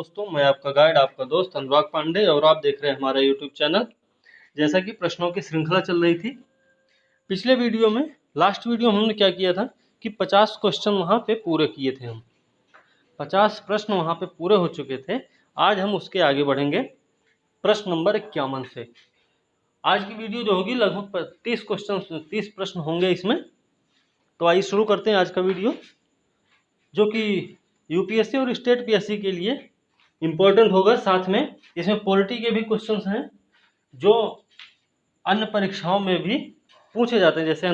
दोस्तों, मैं आपका गाइड, आपका दोस्त अनुराग पांडे और आप देख रहे हैं हमारा यूट्यूब चैनल। जैसा कि प्रश्नों की श्रृंखला चल रही थी, पिछले वीडियो में, लास्ट वीडियो में हमने क्या किया था कि 50 क्वेश्चन वहाँ पे पूरे किए थे। हम 50 प्रश्न वहाँ पे पूरे हो चुके थे। आज हम उसके आगे बढ़ेंगे प्रश्न नंबर 51 से। आज की वीडियो जो होगी लगभग 30 प्रश्न होंगे इसमें। तो आइए शुरू करते हैं आज का वीडियो, जो कि यूपीएससी और स्टेट पीएससी के लिए इम्पोर्टेंट होगा। साथ में इसमें पॉलिटी के भी क्वेश्चंस हैं जो अन्य परीक्षाओं में भी पूछे जाते हैं, जैसे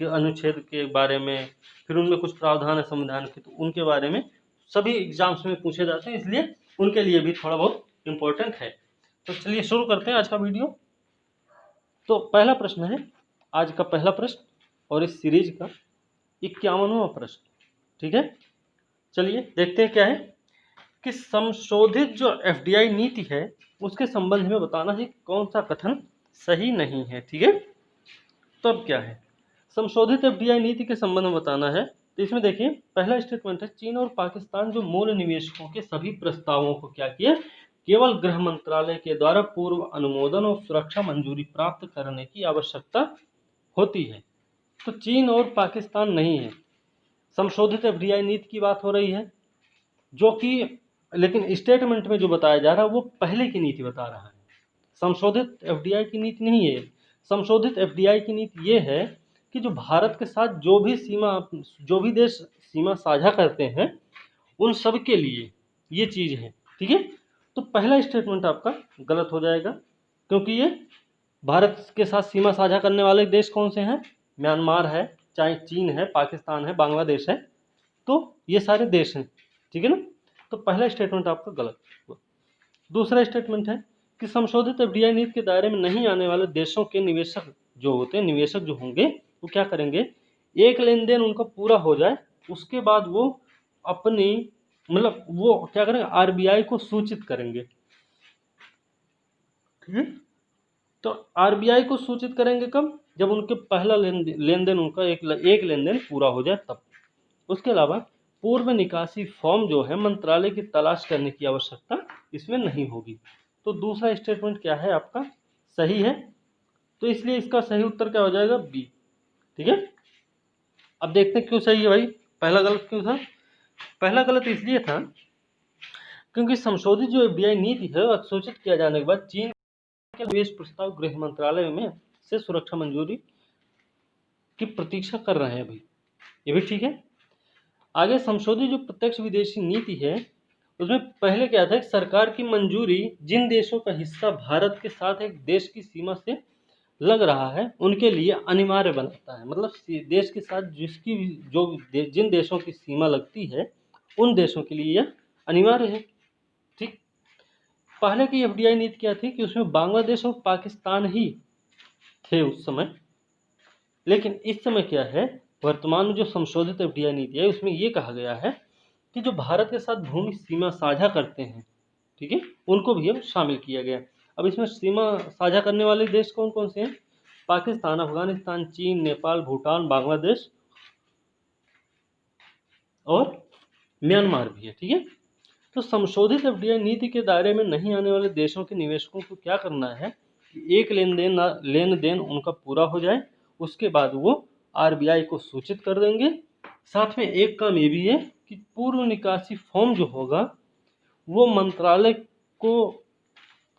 अनुच्छेद के बारे में, फिर उनमें कुछ प्रावधान है संविधान के, तो उनके बारे में सभी एग्जाम्स में पूछे जाते हैं, इसलिए उनके लिए भी थोड़ा बहुत इम्पोर्टेंट है। तो चलिए शुरू करते हैं आज का वीडियो। तो पहला प्रश्न है, आज का पहला प्रश्न और इस सीरीज का 51वां प्रश्न। ठीक है, चलिए देखते हैं क्या है कि संशोधित जो एफडीआई नीति है उसके संबंध में बताना है कौन सा कथन सही नहीं है। ठीक है, तो अब क्या है, संशोधित एफडीआई नीति के संबंध में बताना है। तो इसमें देखिए, पहला स्टेटमेंट है, चीन और पाकिस्तान जो मूल निवेशकों के सभी प्रस्तावों को क्या किया, केवल गृह मंत्रालय के द्वारा पूर्व अनुमोदन और सुरक्षा मंजूरी प्राप्त करने की आवश्यकता होती है। तो चीन और पाकिस्तान नहीं है, संशोधित एफडीआई नीति की बात हो रही है, जो कि लेकिन स्टेटमेंट में जो बताया जा रहा है वो पहले की नीति बता रहा है, संशोधित एफडीआई की नीति नहीं है। संशोधित एफडीआई की नीति ये है कि जो भारत के साथ जो भी देश सीमा साझा करते हैं उन सब के लिए ये चीज़ है। ठीक है, तो पहला स्टेटमेंट आपका गलत हो जाएगा, क्योंकि ये भारत के साथ सीमा साझा करने वाले देश कौन से हैं, म्यांमार है, चाहे चीन है, पाकिस्तान है, बांग्लादेश है, तो ये सारे देश हैं। ठीक है ना, तो पहला स्टेटमेंट आपका गलत हुआ। दूसरा स्टेटमेंट है कि संशोधित एफडीआई नीति के दायरे में नहीं आने वाले देशों के निवेशक जो होंगे वो क्या करेंगे, एक लेन देन उनका पूरा हो जाए उसके बाद वो अपनी वो क्या करेंगे, आरबीआई को सूचित करेंगे। ठीक है, तो आरबीआई को सूचित करेंगे कब, जब उनके पहला लेन देन उनका एक लेन देन पूरा हो जाए तब। उसके अलावा पूर्व निकासी फॉर्म जो है मंत्रालय की तलाश करने की आवश्यकता इसमें नहीं होगी। तो दूसरा स्टेटमेंट क्या है आपका, सही है, तो इसलिए इसका सही उत्तर क्या हो जाएगा, बी। ठीक है, अब देखते हैं क्यों सही है भाई, पहला गलत क्यों था। पहला गलत इसलिए था क्योंकि संशोधित जो एफडीआई नीति है अधिसूचित किया जाने के बाद चीन के निवेश प्रस्ताव गृह मंत्रालय में से सुरक्षा मंजूरी की प्रतीक्षा कर रहे हैं भाई, ये भी ठीक है। आगे संशोधित जो प्रत्यक्ष विदेशी नीति है उसमें पहले क्या था, सरकार की मंजूरी जिन देशों का हिस्सा भारत के साथ एक देश की सीमा से लग रहा है उनके लिए अनिवार्य बनाता है। मतलब देश के साथ जिन देशों की सीमा लगती है उन देशों के लिए यह अनिवार्य है। ठीक, पहले की एफडीआई नीति क्या थी कि उसमें बांग्लादेश और पाकिस्तान ही थे उस समय, लेकिन इस समय क्या है, वर्तमान में जो संशोधित एफडीआई नीति है उसमें ये कहा गया है कि जो भारत के साथ भूमि सीमा साझा करते हैं, ठीक है, उनको भी अब शामिल किया गया। अब इसमें सीमा साझा करने वाले देश कौन कौन से हैं, पाकिस्तान, अफगानिस्तान, चीन, नेपाल, भूटान, बांग्लादेश और म्यांमार भी है। ठीक है, तो संशोधित एफडीआई नीति के दायरे में नहीं आने वाले देशों के निवेशकों को क्या करना है कि एक लेन देन उनका पूरा हो जाए उसके बाद वो आरबीआई को सूचित कर देंगे। साथ में एक काम ये भी है कि पूर्व निकासी फॉर्म जो होगा वो मंत्रालय को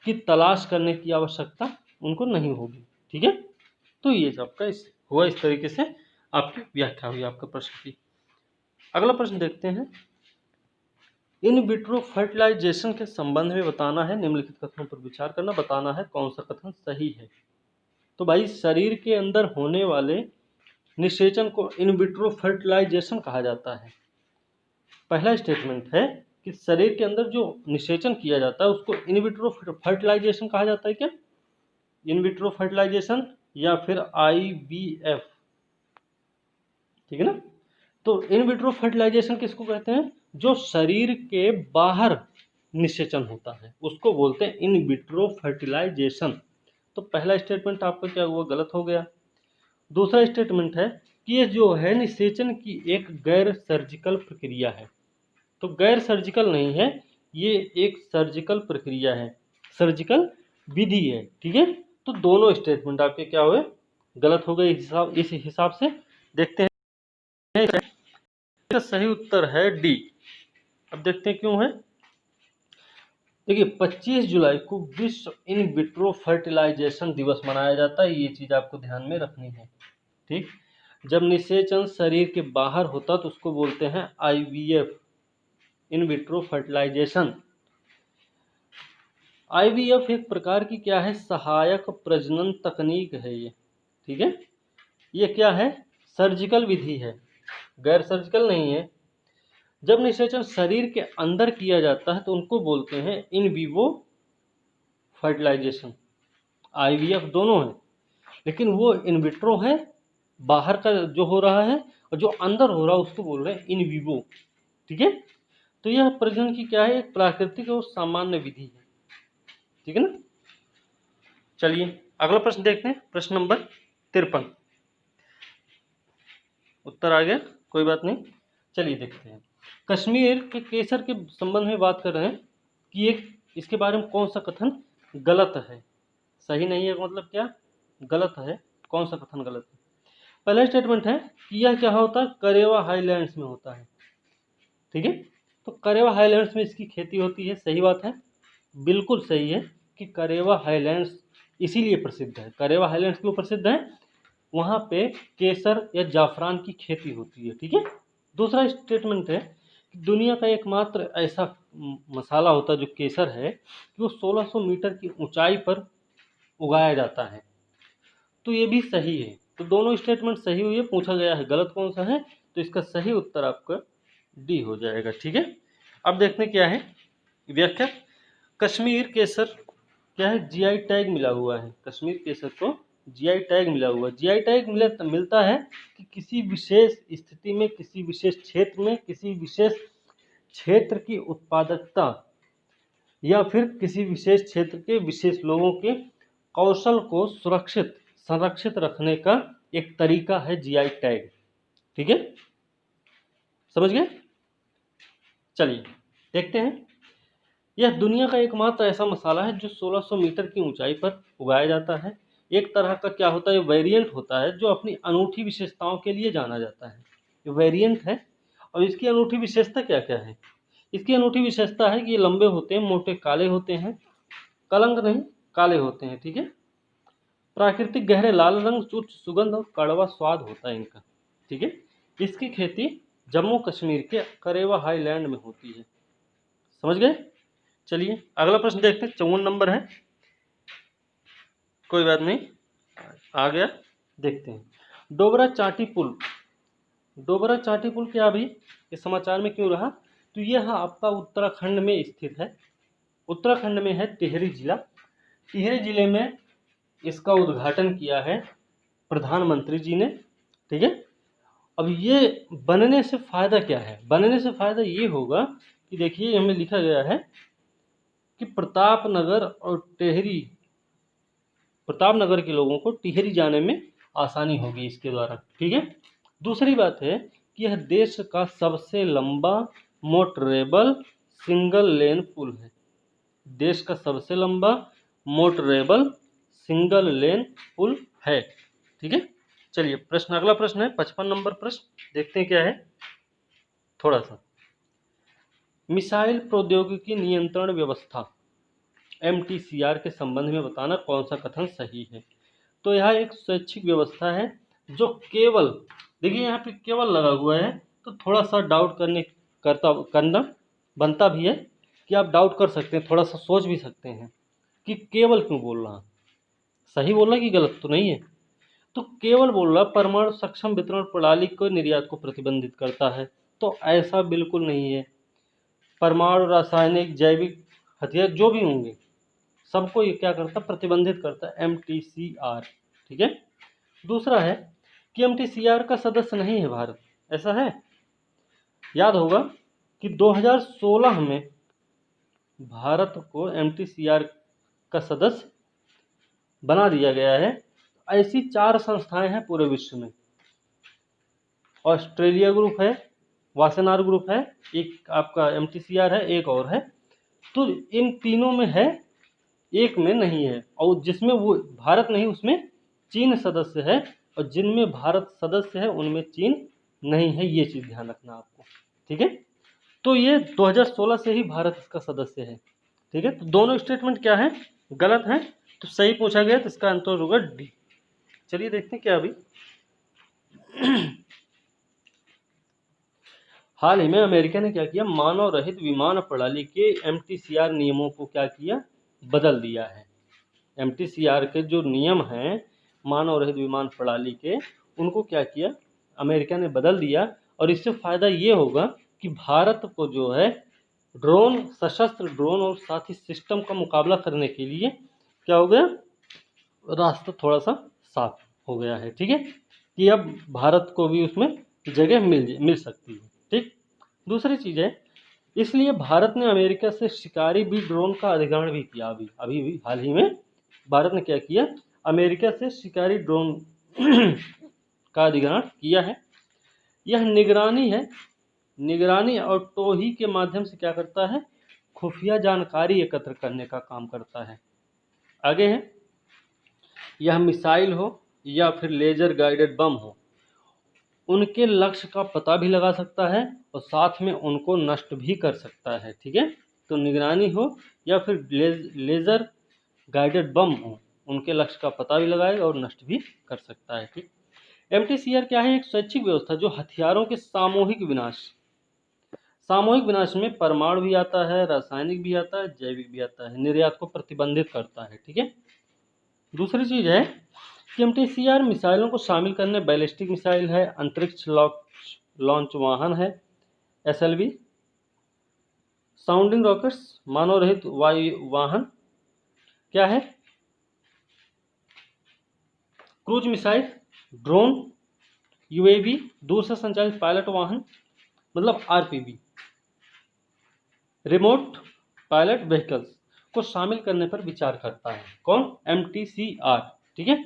की तलाश करने की आवश्यकता उनको नहीं होगी। ठीक है, तो ये आपका इस तरीके से आपकी व्याख्या हुई आपका प्रश्न की। अगला प्रश्न देखते हैं, इन विट्रो फर्टिलाइजेशन के संबंध में बताना है, निम्नलिखित कथनों पर विचार करना, बताना है कौन सा कथन सही है। तो भाई शरीर के अंदर होने वाले निषेचन को इन विट्रो फर्टिलाइजेशन कहा जाता है। पहला स्टेटमेंट है कि शरीर के अंदर जो निषेचन किया जाता है उसको इन विट्रो फर्टिलाइजेशन कहा जाता है। क्या, इन विट्रो फर्टिलाइजेशन या फिर आईवीएफ। ठीक है ना, तो इन विट्रो फर्टिलाइजेशन किसको कहते हैं, जो शरीर के बाहर निषेचन होता है उसको बोलते हैं इन विट्रो फर्टिलाइजेशन। तो पहला स्टेटमेंट आपका क्या हुआ, गलत हो गया। दूसरा स्टेटमेंट है कि ये जो है निषेचन की एक गैर सर्जिकल प्रक्रिया है। तो गैर सर्जिकल नहीं है, ये एक सर्जिकल प्रक्रिया है, सर्जिकल विधि है। ठीक है, तो दोनों स्टेटमेंट आपके क्या हुए, गलत हो गए इस हिसाब से। देखते हैं इसका सही उत्तर है डी। अब देखते हैं क्यों है। देखिए 25 जुलाई को विश्व इन विट्रो फर्टिलाइजेशन दिवस मनाया जाता है, ये चीज आपको ध्यान में रखनी है। ठीक, जब निषेचन शरीर के बाहर होता तो उसको बोलते हैं IVF, in vitro fertilisation. IVF एक प्रकार की क्या है, सहायक प्रजनन तकनीक है ये। ठीक है, ये क्या है, सर्जिकल विधि है, गैर सर्जिकल नहीं है। जब निषेचन शरीर के अंदर किया जाता है तो उनको बोलते हैं इन विवो फर्टिलाइजेशन। आईवीएफ दोनों है, लेकिन वो इन विट्रो है, बाहर का जो हो रहा है, और जो अंदर हो रहा है उसको बोल रहे हैं इन विवो। ठीक है, तो यह प्रजनन की क्या है, एक प्राकृतिक और सामान्य विधि है। ठीक है ना। चलिए अगला प्रश्न देखते हैं, प्रश्न नंबर 53। उत्तर आ गया, कोई बात नहीं। चलिए देखते हैं, कश्मीर के केसर के संबंध में बात कर रहे हैं कि एक इसके बारे में कौन सा कथन गलत है, सही नहीं है, मतलब क्या गलत है, कौन सा कथन गलत है। पहला स्टेटमेंट है कि यह क्या होता है, करेवा हाईलैंड्स में होता है। ठीक है, तो करेवा हाईलैंड्स में इसकी खेती होती है, सही बात है, बिल्कुल सही है कि करेवा हाईलैंड्स इसीलिए प्रसिद्ध है। करेवा हाईलैंड्स क्यों प्रसिद्ध है, वहाँ पे केसर या जाफरान की खेती होती है। ठीक है, दूसरा स्टेटमेंट है कि दुनिया का एकमात्र ऐसा मसाला होता है जो केसर है कि वो 1600 मीटर की ऊंचाई पर उगाया जाता है, तो ये भी सही है। तो दोनों स्टेटमेंट सही हुई है, पूछा गया है गलत कौन सा है, तो इसका सही उत्तर आपका डी हो जाएगा। ठीक है, अब देखते हैं क्या है व्याख्या। कश्मीर केसर क्या है, जीआई टैग मिला हुआ है, कश्मीर केसर को जीआई टैग मिला हुआ है। जीआई टैग मिलता है कि किसी विशेष स्थिति में, किसी विशेष क्षेत्र में, किसी विशेष क्षेत्र की उत्पादकता या फिर किसी विशेष क्षेत्र के विशेष लोगों के कौशल को सुरक्षित संरक्षित रखने का एक तरीका है जीआई टैग। ठीक है, समझ गए। चलिए देखते हैं, यह दुनिया का एकमात्र ऐसा मसाला है जो 1600 मीटर की ऊंचाई पर उगाया जाता है। एक तरह का क्या होता है, वेरिएंट होता है जो अपनी अनूठी विशेषताओं के लिए जाना जाता है। ये वेरिएंट है, और इसकी अनूठी विशेषता क्या क्या है। इसकी अनूठी विशेषता है कि ये लंबे होते हैं, मोटे काले होते हैं, कलंक नहीं काले होते हैं। ठीक है, प्राकृतिक गहरे लाल रंग, उच्च सुगंध और कड़वा स्वाद होता है इनका। ठीक है, इसकी खेती जम्मू कश्मीर के करेवा हाईलैंड में होती है। समझ गए। चलिए अगला प्रश्न देखते हैं, 54 नंबर है, कोई बात नहीं आ गया। देखते हैं डोबरा चाटी पुल। डोबरा चाटी पुल क्या अभी इस समाचार में क्यों रहा, तो यह आपका उत्तराखंड में स्थित है। उत्तराखंड में है टिहरी जिला। टिहरी जिले में इसका उद्घाटन किया है प्रधानमंत्री जी ने। ठीक है, अब ये बनने से फ़ायदा क्या है, बनने से फ़ायदा ये होगा कि देखिए हमें लिखा गया है कि प्रतापनगर के लोगों को टिहरी जाने में आसानी होगी इसके द्वारा। ठीक है, दूसरी बात है कि यह देश का सबसे लंबा मोटरेबल सिंगल लेन पुल है। देश का सबसे लंबा मोटरेबल सिंगल लेन पुल है। ठीक है, चलिए प्रश्न अगला प्रश्न है 55 नंबर प्रश्न, देखते हैं क्या है। थोड़ा सा मिसाइल प्रौद्योगिकी नियंत्रण व्यवस्था MTCR के संबंध में बताना कौन सा कथन सही है। तो यह एक स्वैच्छिक व्यवस्था है जो केवल, देखिए यहाँ पे केवल लगा हुआ है, तो थोड़ा सा डाउट करना बनता भी है कि आप डाउट कर सकते हैं, थोड़ा सा सोच भी सकते हैं कि केवल क्यों बोल रहा, सही बोल रहा कि गलत तो नहीं है। तो केवल बोल रहा परमाणु सक्षम वितरण प्रणाली को निर्यात को प्रतिबंधित करता है, तो ऐसा बिल्कुल नहीं है। परमाणु रासायनिक जैविक हथियार जो भी होंगे सबको ये क्या करता, प्रतिबंधित करता है MTCR। ठीक है, दूसरा है कि MTCR का सदस्य नहीं है भारत, ऐसा है। याद होगा कि 2016 में भारत को MTCR का सदस्य बना दिया गया है। ऐसी 4 संस्थाएं हैं पूरे विश्व में, ऑस्ट्रेलिया ग्रुप है, वासेनार ग्रुप है, एक आपका MTCR है, एक और है, तो इन तीनों में है, एक में नहीं है, और जिसमें वो भारत नहीं उसमें चीन सदस्य है, और जिनमें भारत सदस्य है उनमें चीन नहीं है। ये चीज़ ध्यान रखना आपको, ठीक है। तो ये 2016 से ही भारत इसका सदस्य है, ठीक है। तो दोनों स्टेटमेंट क्या है, गलत है। तो सही पूछा गया तो इसका आंसर होगा डी। चलिए देखते हैं क्या अभी। हाल ही में अमेरिका ने क्या किया, मानव रहित विमान प्रणाली के MTCR नियमों को क्या किया, बदल दिया है। MTCR के जो नियम हैं मानव रहित विमान प्रणाली के, उनको क्या किया, अमेरिका ने बदल दिया। और इससे फ़ायदा ये होगा कि भारत को जो है ड्रोन, सशस्त्र ड्रोन और साथ ही सिस्टम का मुकाबला करने के लिए क्या हो गया, रास्ता थोड़ा सा साफ हो गया है, ठीक है। कि अब भारत को भी उसमें जगह मिल सकती है, ठीक। दूसरी चीज़ है, इसलिए भारत ने अमेरिका से शिकारी भी ड्रोन का अधिग्रहण भी किया। अभी भी हाल ही में भारत ने क्या किया, अमेरिका से शिकारी ड्रोन का अधिग्रहण किया है। यह निगरानी है, निगरानी और टोही के माध्यम से क्या करता है, खुफिया जानकारी एकत्र करने का काम करता है। आगे है, यह मिसाइल हो या फिर लेजर गाइडेड बम हो, उनके लक्ष्य का पता भी लगा सकता है और साथ में उनको नष्ट भी कर सकता है, ठीक है। तो निगरानी हो या फिर लेजर गाइडेड बम हो, उनके लक्ष्य का पता भी लगाएगा और नष्ट भी कर सकता है, ठीक। MTCR क्या है, एक स्वैच्छिक व्यवस्था जो हथियारों के सामूहिक विनाश में परमाणु भी आता है, रासायनिक भी आता है, जैविक भी आता है, निर्यात को प्रतिबंधित करता है, ठीक है। दूसरी चीज़ है कि MTCR मिसाइलों को शामिल करने बैलिस्टिक मिसाइल है, अंतरिक्ष लॉन्च वाहन है SLV, साउंडिंग रॉकेट्स, मानव रहित वायु वाहन क्या है, क्रूज मिसाइल, ड्रोन, UAV, दूर से संचालित पायलट वाहन मतलब RPV, रिमोट पायलट व्हीकल्स को शामिल करने पर विचार करता है। कौन, MTCR, ठीक है।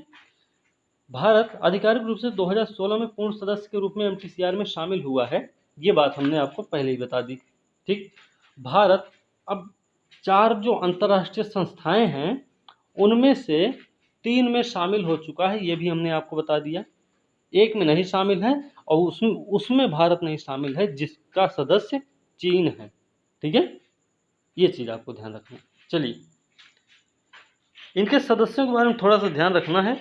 भारत आधिकारिक रूप से 2016 में पूर्ण सदस्य के रूप में MTCR में शामिल हुआ है। ये बात हमने आपको पहले ही बता दी, ठीक। भारत अब 4 जो अंतर्राष्ट्रीय संस्थाएं हैं उनमें से 3 में शामिल हो चुका है, ये भी हमने आपको बता दिया। एक में नहीं शामिल है और उसमें भारत नहीं शामिल है जिसका सदस्य चीन है, ठीक है। ये चीज़ आपको ध्यान रखना। चलिए इनके सदस्यों के बारे में थोड़ा सा ध्यान रखना है,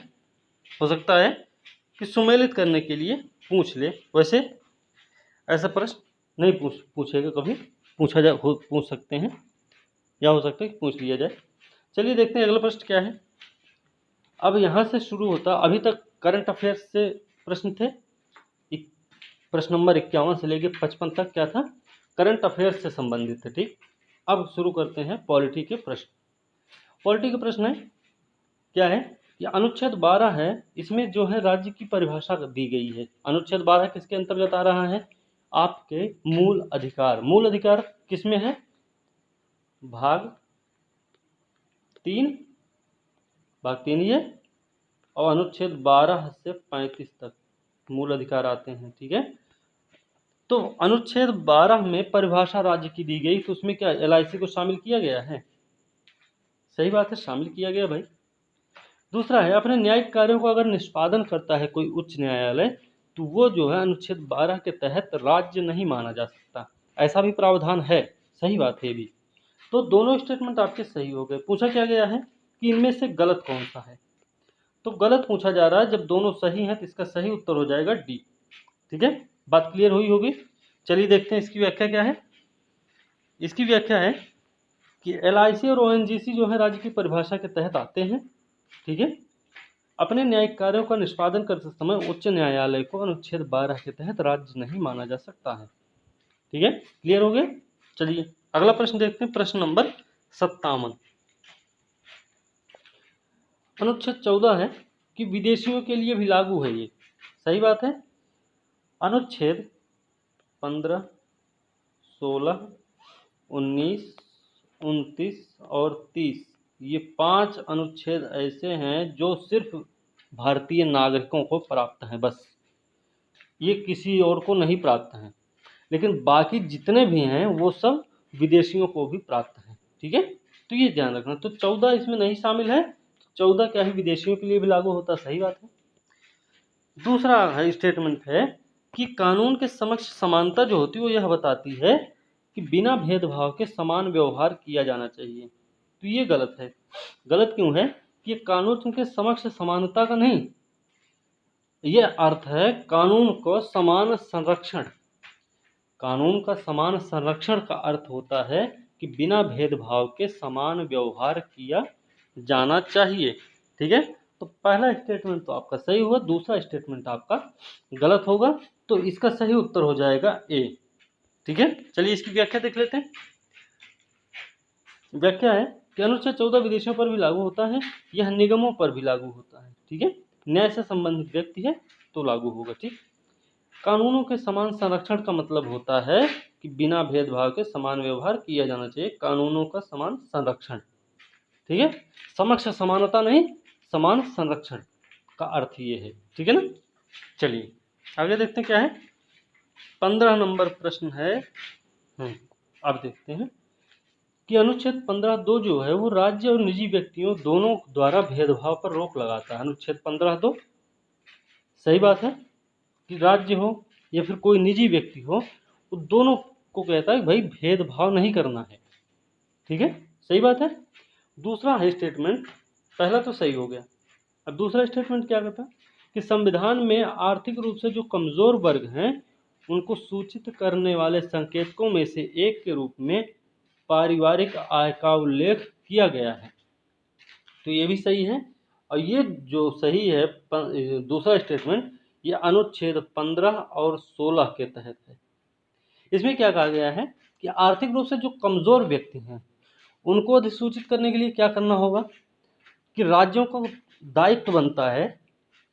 हो सकता है कि सुमेलित करने के लिए पूछ ले। वैसे ऐसा प्रश्न नहीं पूछेगा कभी, पूछ सकते हैं या हो सकता है कि पूछ लिया जाए। चलिए देखते हैं अगला प्रश्न क्या है। अब यहाँ से शुरू होता, अभी तक करंट अफेयर्स से प्रश्न थे, प्रश्न नंबर 51 से लेकर 55 तक क्या था, करंट अफेयर्स से संबंधित थे, ठीक। अब शुरू करते हैं पॉलिटी के प्रश्न। पॉलिटी के प्रश्न है क्या है, कि अनुच्छेद 12 है, इसमें जो है राज्य की परिभाषा दी गई है। अनुच्छेद 12 किसके अंतर्गत आ रहा है, आपके मूल अधिकार। मूल अधिकार किसमें है, भाग 3 ये, और अनुच्छेद 12 से 35 तक मूल अधिकार आते हैं, ठीक है। तो अनुच्छेद 12 में परिभाषा राज्य की दी गई, तो उसमें क्या LIC को शामिल किया गया है, सही बात है, शामिल किया गया भाई। दूसरा है, अपने न्यायिक कार्यों का अगर निष्पादन करता है कोई उच्च न्यायालय, तो वो जो है अनुच्छेद 12 के तहत राज्य नहीं माना जा सकता, ऐसा भी प्रावधान है, सही बात है भी। तो दोनों स्टेटमेंट आपके सही हो गए। पूछा क्या गया है कि इनमें से गलत कौन सा है, तो गलत पूछा जा रहा है। जब दोनों सही हैं तो इसका सही उत्तर हो जाएगा डी, ठीक है। बात क्लियर हुई होगी। चलिए देखते हैं इसकी व्याख्या क्या है। इसकी व्याख्या है कि LIC और ONGC जो है राज्य की परिभाषा के तहत आते हैं, ठीक है। अपने न्यायिक कार्यों का निष्पादन करते समय उच्च न्यायालय को अनुच्छेद 12 के तहत राज्य नहीं माना जा सकता है, ठीक है। क्लियर हो गया। चलिए अगला प्रश्न देखते हैं, प्रश्न नंबर 57। अनुच्छेद 14 है कि विदेशियों के लिए भी लागू है, ये सही बात है। अनुच्छेद 15, 16, 19, 29 और 30 ये 5 अनुच्छेद ऐसे हैं जो सिर्फ भारतीय नागरिकों को प्राप्त हैं, बस ये किसी और को नहीं प्राप्त हैं। लेकिन बाकी जितने भी हैं वो सब विदेशियों को भी प्राप्त हैं, ठीक है, तो ये ध्यान रखना। तो 14 इसमें नहीं शामिल है, 14 क्या ही विदेशियों के लिए भी लागू होता, सही बात है। दूसरा है स्टेटमेंट है कि कानून के समक्ष समानता जो होती है वो यह बताती है कि बिना भेदभाव के समान व्यवहार किया जाना चाहिए। तो ये गलत है। गलत क्यों है कि कानून के समक्ष समानता का नहीं, ये अर्थ है कानून को समान संरक्षण। कानून का समान संरक्षण का अर्थ होता है कि बिना भेदभाव के समान व्यवहार किया जाना चाहिए। ठीक है, तो पहला स्टेटमेंट तो आपका सही हुआ, दूसरा स्टेटमेंट आपका गलत होगा। तो इसका सही उत्तर हो जाएगा ए। ठीक है, चलिए इसकी व्याख्या देख लेते हैं। व्याख्या है कि अनुच्छेद 14 विदेशियों पर भी लागू होता है, यह निगमों पर भी लागू होता है। ठीक है, न्याय से संबंधित व्यक्ति है तो लागू होगा। ठीक, कानूनों के समान संरक्षण का मतलब होता है कि बिना भेदभाव के समान व्यवहार किया जाना चाहिए। कानूनों का समान संरक्षण, ठीक है, समक्ष समानता नहीं, समान संरक्षण का अर्थ ये है। ठीक है ना, चलिए आगे देखते हैं क्या है। 15 नंबर प्रश्न है। अब देखते हैं कि अनुच्छेद 15(2) जो है वो राज्य और निजी व्यक्तियों दोनों द्वारा भेदभाव पर रोक लगाता है। अनुच्छेद 15(2) सही बात है कि राज्य हो या फिर कोई निजी व्यक्ति हो, वो दोनों को कहता है भाई भेदभाव नहीं करना है। ठीक है, सही बात है। दूसरा है स्टेटमेंट, पहला तो सही हो गया। अब दूसरा स्टेटमेंट क्या कहता है कि संविधान में आर्थिक रूप से जो कमजोर वर्ग हैं उनको सूचित करने वाले संकेतकों में से एक के रूप में पारिवारिक आय का उल्लेख किया गया है। तो ये भी सही है। और ये जो सही है दूसरा स्टेटमेंट, ये अनुच्छेद 15 और 16 के तहत है। इसमें क्या कहा गया है कि आर्थिक रूप से जो कमजोर व्यक्ति हैं उनको अधिसूचित करने के लिए क्या करना होगा कि राज्यों को दायित्व बनता है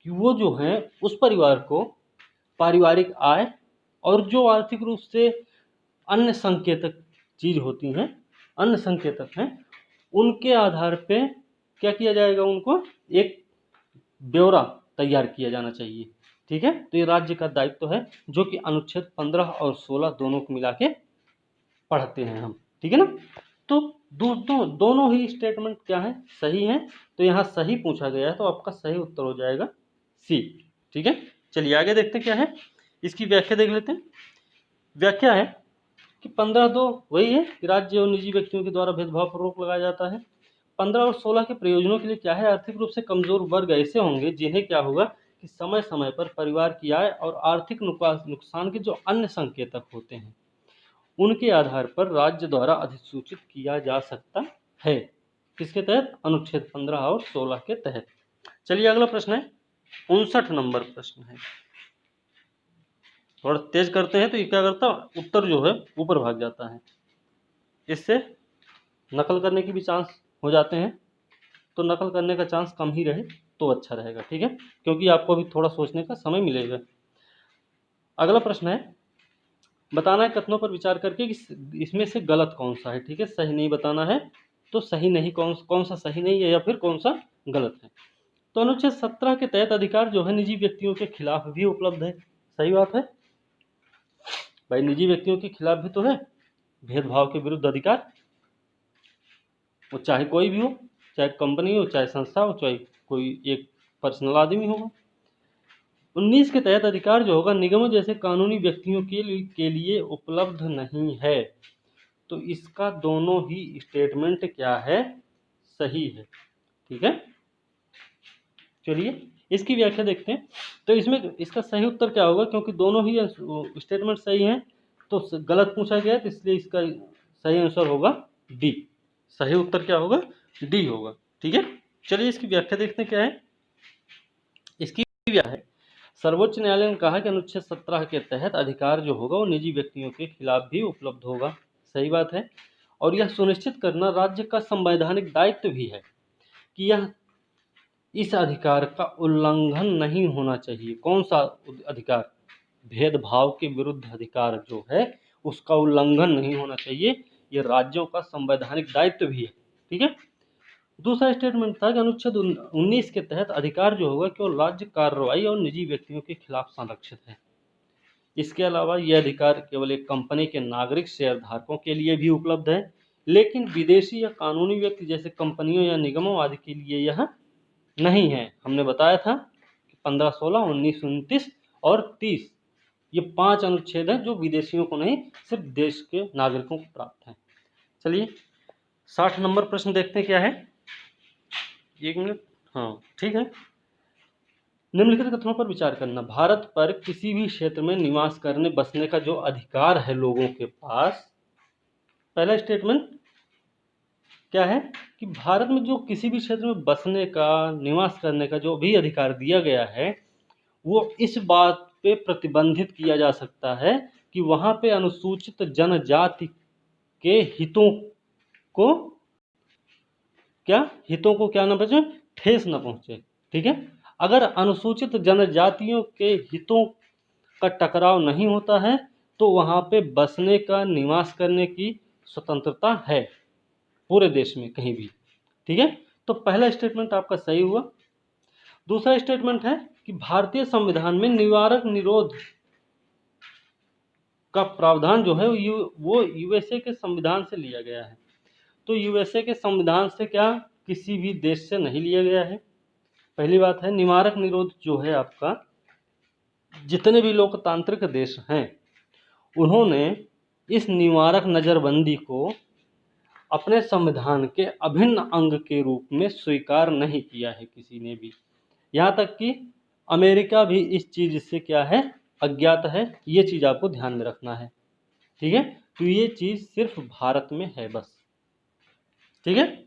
कि वो जो हैं उस परिवार को पारिवारिक आय और जो आर्थिक रूप से अन्य संकेतक चीज होती हैं, अन्य संकेतक हैं, उनके आधार पे क्या किया जाएगा, उनको एक ब्यौरा तैयार किया जाना चाहिए। ठीक है, तो ये राज्य का दायित्व है जो कि अनुच्छेद 15 और 16 दोनों को मिला के पढ़ते हैं हम। ठीक है ना, तो दोनों ही स्टेटमेंट क्या है, सही है। तो यहाँ सही पूछा गया है तो आपका सही उत्तर हो जाएगा सी। ठीक है, चलिए आगे देखते हैं क्या है। इसकी व्याख्या देख लेते हैं। व्याख्या है कि 15(2) वही है कि राज्य और निजी व्यक्तियों के द्वारा भेदभाव पर रोक लगाया जाता है। 15 और 16 के प्रयोजनों के लिए क्या है, आर्थिक रूप से कमजोर वर्ग ऐसे होंगे जिन्हें क्या होगा कि समय समय पर परिवार की आय और आर्थिक नुकसान के जो अन्य संकेतक होते हैं उनके आधार पर राज्य द्वारा अधिसूचित किया जा सकता है। किसके तहत, अनुच्छेद 15 और 16 के तहत। चलिए अगला प्रश्न है 59 नंबर प्रश्न है। थोड़ा तेज करते हैं तो ये क्या करता है, उत्तर जो है ऊपर भाग जाता है, इससे नकल करने की भी चांस हो जाते हैं। तो नकल करने का चांस कम ही रहे तो अच्छा रहेगा। ठीक है, क्योंकि आपको अभी थोड़ा सोचने का समय मिलेगा। अगला प्रश्न है, बताना है कथनों पर विचार करके कि इसमें से गलत कौन सा है। ठीक है, सही नहीं बताना है, तो सही नहीं कौन सा सही नहीं है या फिर कौन सा गलत है। तो अनुच्छेद 17 के तहत अधिकार जो है निजी व्यक्तियों के खिलाफ भी उपलब्ध है। सही बात है भाई, निजी व्यक्तियों के खिलाफ भी तो है भेदभाव के विरुद्ध अधिकार, वो चाहे कोई भी हो, चाहे कंपनी हो, चाहे संस्था हो, चाहे कोई एक पर्सनल आदमी होगा। 19 के तहत अधिकार जो होगा निगमों जैसे कानूनी व्यक्तियों के लिए उपलब्ध नहीं है। तो इसका दोनों ही स्टेटमेंट क्या है, सही है। ठीक है, चलिए इसकी व्याख्या देखते हैं। तो इसमें इसका सही उत्तर क्या होगा, क्योंकि दोनों ही स्टेटमेंट सही हैं तो गलत पूछा गया, तो इसलिए इसका सही आंसर होगा डी। सही उत्तर क्या होगा, डी होगा। ठीक है, चलिए इसकी व्याख्या देखते हैं क्या है। इसकी व्याख्या है, सर्वोच्च न्यायालय ने कहा कि अनुच्छेद 17 के तहत अधिकार जो होगा वो निजी व्यक्तियों के खिलाफ भी उपलब्ध होगा। सही बात है, और यह सुनिश्चित करना राज्य का संवैधानिक दायित्व भी है कि यह इस अधिकार का उल्लंघन नहीं होना चाहिए। कौन सा अधिकार, भेदभाव के विरुद्ध अधिकार जो है उसका उल्लंघन नहीं होना चाहिए, यह राज्यों का संवैधानिक दायित्व भी है। ठीक है, दूसरा स्टेटमेंट था कि अनुच्छेद 19 के तहत अधिकार जो होगा केवल राज्य कार्रवाई और निजी व्यक्तियों के खिलाफ संरक्षित है। इसके अलावा यह अधिकार केवल एक कंपनी के नागरिक शेयर धारकों के लिए भी उपलब्ध है। लेकिन विदेशी या कानूनी व्यक्ति जैसे कंपनियों या निगमों आदि के लिए यह नहीं है। हमने बताया था कि 15, 16, 19, 29 और 30 ये 5 अनुच्छेद हैं जो विदेशियों को नहीं, सिर्फ देश के नागरिकों को प्राप्त हैं। चलिए 60 नंबर प्रश्न देखते हैं क्या है। 1 मिनट, हाँ ठीक है। निम्नलिखित कथनों पर विचार करना। भारत पर किसी भी क्षेत्र में निवास करने बसने का जो अधिकार है लोगों के पास, पहला स्टेटमेंट क्या है कि भारत में जो किसी भी क्षेत्र में बसने का, निवास करने का जो भी अधिकार दिया गया है वो इस बात पे प्रतिबंधित किया जा सकता है कि वहां पे अनुसूचित जनजाति के हितों को क्या न पहुंचे, ठेस न पहुंचे। ठीक है, अगर अनुसूचित जनजातियों के हितों का टकराव नहीं होता है तो वहां पे बसने का, निवास करने की स्वतंत्रता है पूरे देश में कहीं भी। ठीक है, तो पहला स्टेटमेंट आपका सही हुआ। दूसरा स्टेटमेंट है कि भारतीय संविधान में निवारक निरोध का प्रावधान जो है वो यूएसए के संविधान से लिया गया है। तो यूएसए के संविधान से क्या, किसी भी देश से नहीं लिया गया है। पहली बात है, निवारक निरोध जो है आपका, जितने भी लोकतांत्रिक देश हैं उन्होंने इस निवारक नजरबंदी को अपने संविधान के अभिन्न अंग के रूप में स्वीकार नहीं किया है किसी ने भी। यहाँ तक कि अमेरिका भी इस चीज से क्या है, अज्ञात है। ये चीज आपको ध्यान में रखना है। ठीक है, तो ये चीज सिर्फ भारत में है बस। ठीक है,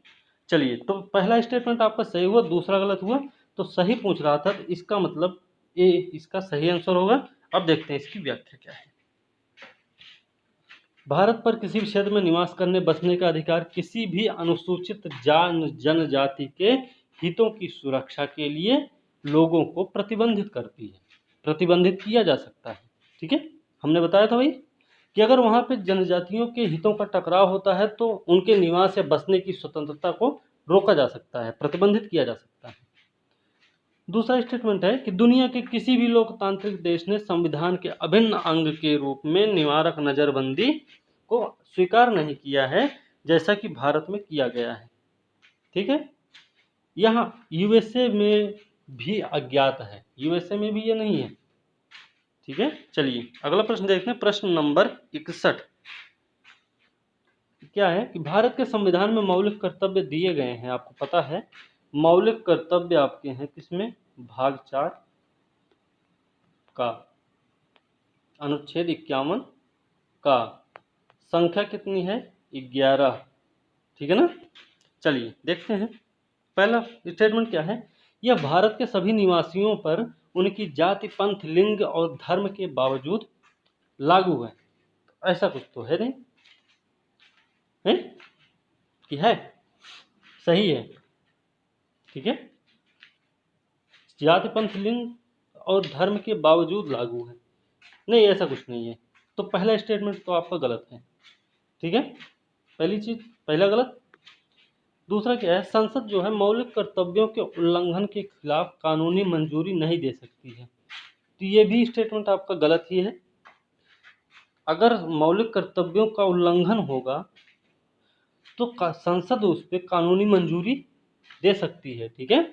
चलिए तो पहला स्टेटमेंट आपका सही हुआ, दूसरा गलत हुआ। तो सही पूछ रहा था तो इसका मतलब ए इसका सही आंसर होगा। अब देखते हैं इसकी व्याख्या क्या है। भारत पर किसी भी क्षेत्र में निवास करने बसने का अधिकार किसी भी अनुसूचित जनजाति के हितों की सुरक्षा के लिए लोगों को प्रतिबंधित करती है, प्रतिबंधित किया जा सकता है। ठीक है, हमने बताया था भाई कि अगर वहां पे जनजातियों के हितों का टकराव होता है तो उनके निवास या बसने की स्वतंत्रता को रोका जा सकता है, प्रतिबंधित किया जा सकता है। दूसरा स्टेटमेंट है कि दुनिया के किसी भी लोकतांत्रिक देश ने संविधान के अभिन्न अंग के रूप में निवारक नजरबंदी को स्वीकार नहीं किया है, जैसा कि भारत में किया गया है। ठीक है, यहाँ यूएसए में भी अज्ञात है, यूएसए में भी ये नहीं है। ठीक है, चलिए अगला प्रश्न देखते हैं। प्रश्न नंबर 61 क्या है कि भारत के संविधान में मौलिक कर्तव्य दिए गए हैं। आपको पता है मौलिक कर्तव्य आपके हैं किसमें, भाग 4 का अनुच्छेद 51 का संख्या कितनी है, 11। ठीक है ना, चलिए देखते हैं। पहला स्टेटमेंट क्या है, यह भारत के सभी निवासियों पर उनकी जाति, पंथ, लिंग और धर्म के बावजूद लागू है। ऐसा कुछ तो है नहीं, है कि है, सही है। ठीक है, जाति, पंथ, लिंग और धर्म के बावजूद लागू है, नहीं ऐसा कुछ नहीं है। तो पहला स्टेटमेंट तो आपका गलत है। ठीक है, पहली चीज, पहला गलत। दूसरा क्या है, संसद जो है मौलिक कर्तव्यों के उल्लंघन के खिलाफ कानूनी मंजूरी नहीं दे सकती है। तो ये भी स्टेटमेंट आपका गलत ही है। अगर मौलिक कर्तव्यों का उल्लंघन होगा तो संसद उस पर कानूनी मंजूरी दे सकती है। ठीक है,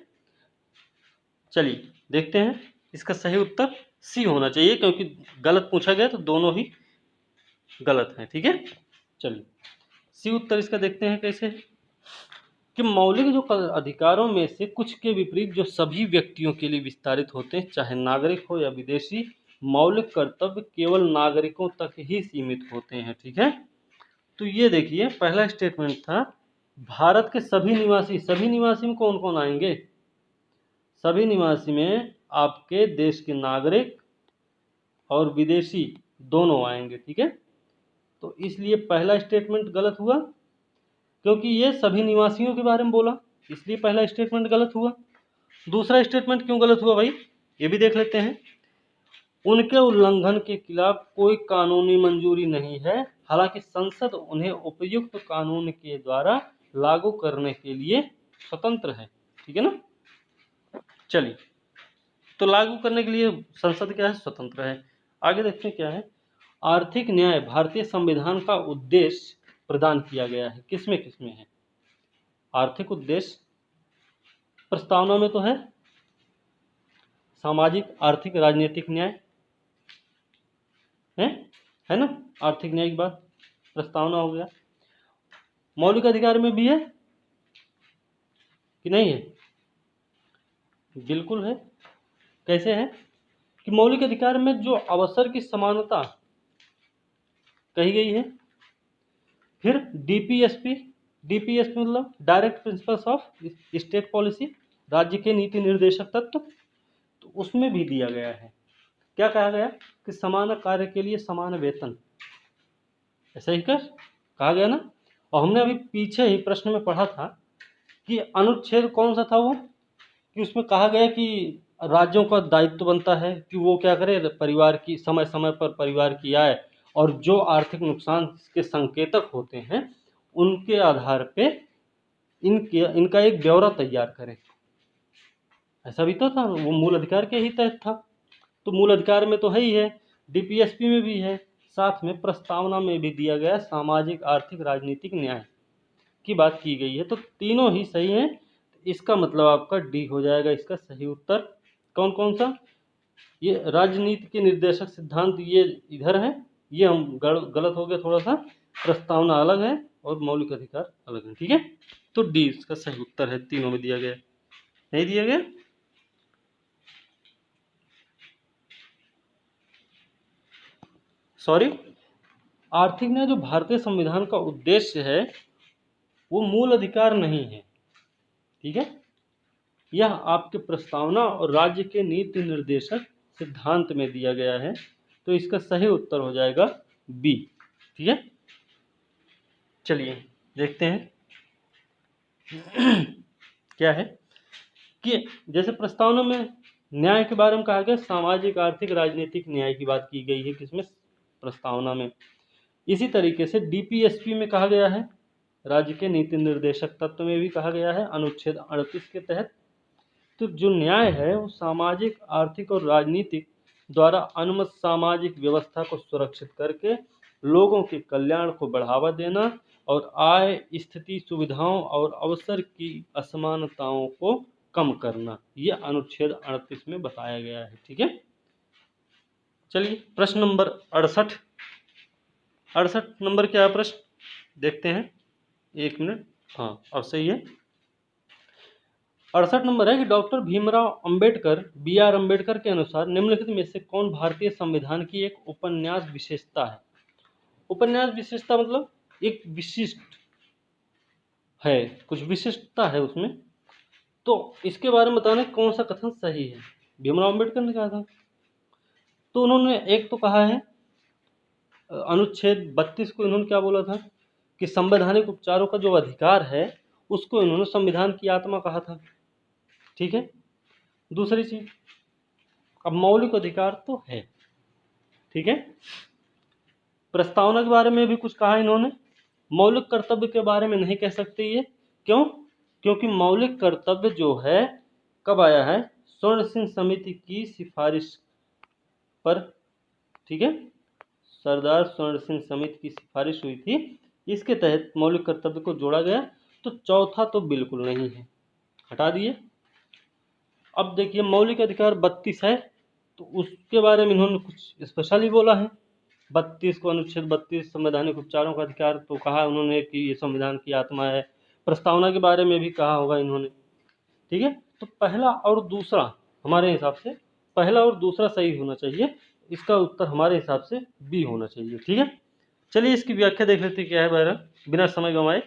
चलिए देखते हैं। इसका सही उत्तर सी होना चाहिए, क्योंकि गलत पूछा गया तो दोनों ही गलत हैं। ठीक है, चलिए सी उत्तर इसका देखते हैं कैसे, कि मौलिक जो अधिकारों में से कुछ के विपरीत जो सभी व्यक्तियों के लिए विस्तारित होते हैं, चाहे नागरिक हो या विदेशी, मौलिक कर्तव्य केवल नागरिकों तक ही सीमित होते हैं। ठीक है, तो ये देखिए पहला स्टेटमेंट था भारत के सभी निवासी, सभी निवासी में कौन कौन आएंगे, सभी निवासी में आपके देश के नागरिक और विदेशी दोनों आएंगे। ठीक है, तो इसलिए पहला स्टेटमेंट गलत हुआ, क्योंकि ये सभी निवासियों के बारे में बोला, इसलिए पहला स्टेटमेंट गलत हुआ। दूसरा स्टेटमेंट क्यों गलत हुआ भाई, ये भी देख लेते हैं। उनके उल्लंघन के खिलाफ कोई कानूनी मंजूरी नहीं है, हालांकि संसद उन्हें उपयुक्त कानून के द्वारा लागू करने के लिए स्वतंत्र है। ठीक है ना, चलिए तो लागू करने के लिए संसद क्या है, स्वतंत्र है। आगे देखते हैं क्या है, आर्थिक न्याय भारतीय संविधान का उद्देश्य प्रदान किया गया है। किसमें किसमें है? आर्थिक उद्देश्य प्रस्तावना में तो सामाजिक, आर्थिक, राजनीतिक न्याय है ना। आर्थिक न्याय की बात प्रस्तावना हो गया। मौलिक अधिकार में भी है कि नहीं है? बिल्कुल है। कैसे है कि मौलिक अधिकार में जो अवसर की समानता कही गई है। फिर डीपीएसपी मतलब direct principles of state policy, राज्य के नीति निर्देशक तत्व, तो उसमें भी दिया गया है। क्या कहा गया कि समान कार्य के लिए समान वेतन, ऐसा ही कहा गया ना। और हमने अभी पीछे ही प्रश्न में पढ़ा था कि अनुच्छेद कौन सा था वो, कि उसमें कहा गया कि राज्यों का दायित्व बनता है कि वो क्या करे, परिवार की समय समय पर परिवार की आय और जो आर्थिक नुकसान के संकेतक होते हैं उनके आधार पे इनका एक ब्यौरा तैयार करें। ऐसा भी तो था, वो मूल अधिकार के ही तहत था। तो मूल अधिकार में तो है ही है, डीपीएसपी में भी है, साथ में प्रस्तावना में भी दिया गया सामाजिक, आर्थिक, राजनीतिक न्याय की बात की गई है। तो तीनों ही सही हैं। इसका मतलब आपका डी हो जाएगा इसका सही उत्तर। कौन कौन सा? ये राजनीति के निर्देशक सिद्धांत ये इधर है, ये हम गलत हो गया थोड़ा सा, प्रस्तावना अलग है और मौलिक अधिकार अलग है। ठीक है, तो डी इसका सही उत्तर है। तीनों में दिया गया, नहीं दिया गया। सॉरी, आर्थिक न्याय जो भारतीय संविधान का उद्देश्य है वो मूल अधिकार नहीं है। ठीक है, यह आपके प्रस्तावना और राज्य के नीति निर्देशक सिद्धांत में दिया गया है। तो इसका सही उत्तर हो जाएगा बी। ठीक है, चलिए देखते हैं क्या है कि जैसे प्रस्तावना में न्याय के बारे में कहा गया, सामाजिक, आर्थिक, राजनीतिक न्याय की बात की गई है किसमें? प्रस्तावना में। इसी तरीके से डीपीएसपी में कहा गया है, राज्य के नीति निर्देशक तत्व में भी कहा गया है अनुच्छेद 38 के तहत। तो जो न्याय है वो सामाजिक, आर्थिक और राजनीतिक द्वारा अनुमत सामाजिक व्यवस्था को सुरक्षित करके लोगों के कल्याण को बढ़ावा देना और आय, स्थिति, सुविधाओं और अवसर की असमानताओं को कम करना, ये अनुच्छेद 38 में बताया गया है। ठीक है, चलिए प्रश्न नंबर 68 नंबर क्या है प्रश्न, देखते हैं। एक मिनट, हाँ अब सही है। 68 नंबर है कि डॉक्टर भीमराव अंबेडकर, बी.आर. अंबेडकर के अनुसार निम्नलिखित में से कौन भारतीय संविधान की एक उपन्यास विशेषता है? उपन्यास विशेषता मतलब एक विशिष्ट है, कुछ विशिष्टता है उसमें। तो इसके बारे में बताना कौन सा कथन सही है। भीमराव अंबेडकर ने कहा था, तो उन्होंने एक तो कहा है अनुच्छेद 32 को इन्होंने क्या बोला था कि संवैधानिक उपचारों का जो अधिकार है उसको इन्होंने संविधान की आत्मा कहा था। ठीक है, दूसरी चीज, अब मौलिक अधिकार तो है। ठीक है, प्रस्तावना के बारे में भी कुछ कहा इन्होंने, मौलिक कर्तव्य के बारे में नहीं कह सकते ये। क्यों? क्योंकि मौलिक कर्तव्य जो है कब आया है? स्वर्ण सिंह समिति की सिफारिश पर। ठीक है, सरदार स्वर्ण सिंह समिति की सिफारिश हुई थी, इसके तहत मौलिक कर्तव्य को जोड़ा गया। तो चौथा तो बिल्कुल नहीं है, हटा दिए। अब देखिए मौलिक अधिकार 32 है, तो उसके बारे में इन्होंने कुछ स्पेशल ही बोला है। 32 को, अनुच्छेद 32 संवैधानिक उपचारों का अधिकार, तो कहा उन्होंने कि ये संविधान की आत्मा है। प्रस्तावना के बारे में भी कहा होगा इन्होंने। ठीक है, तो पहला और दूसरा हमारे हिसाब से, पहला और दूसरा सही होना चाहिए। इसका उत्तर हमारे हिसाब से बी होना चाहिए। ठीक है, चलिए इसकी व्याख्या देख लेते क्या है बहरा, बिना समय गंवाए।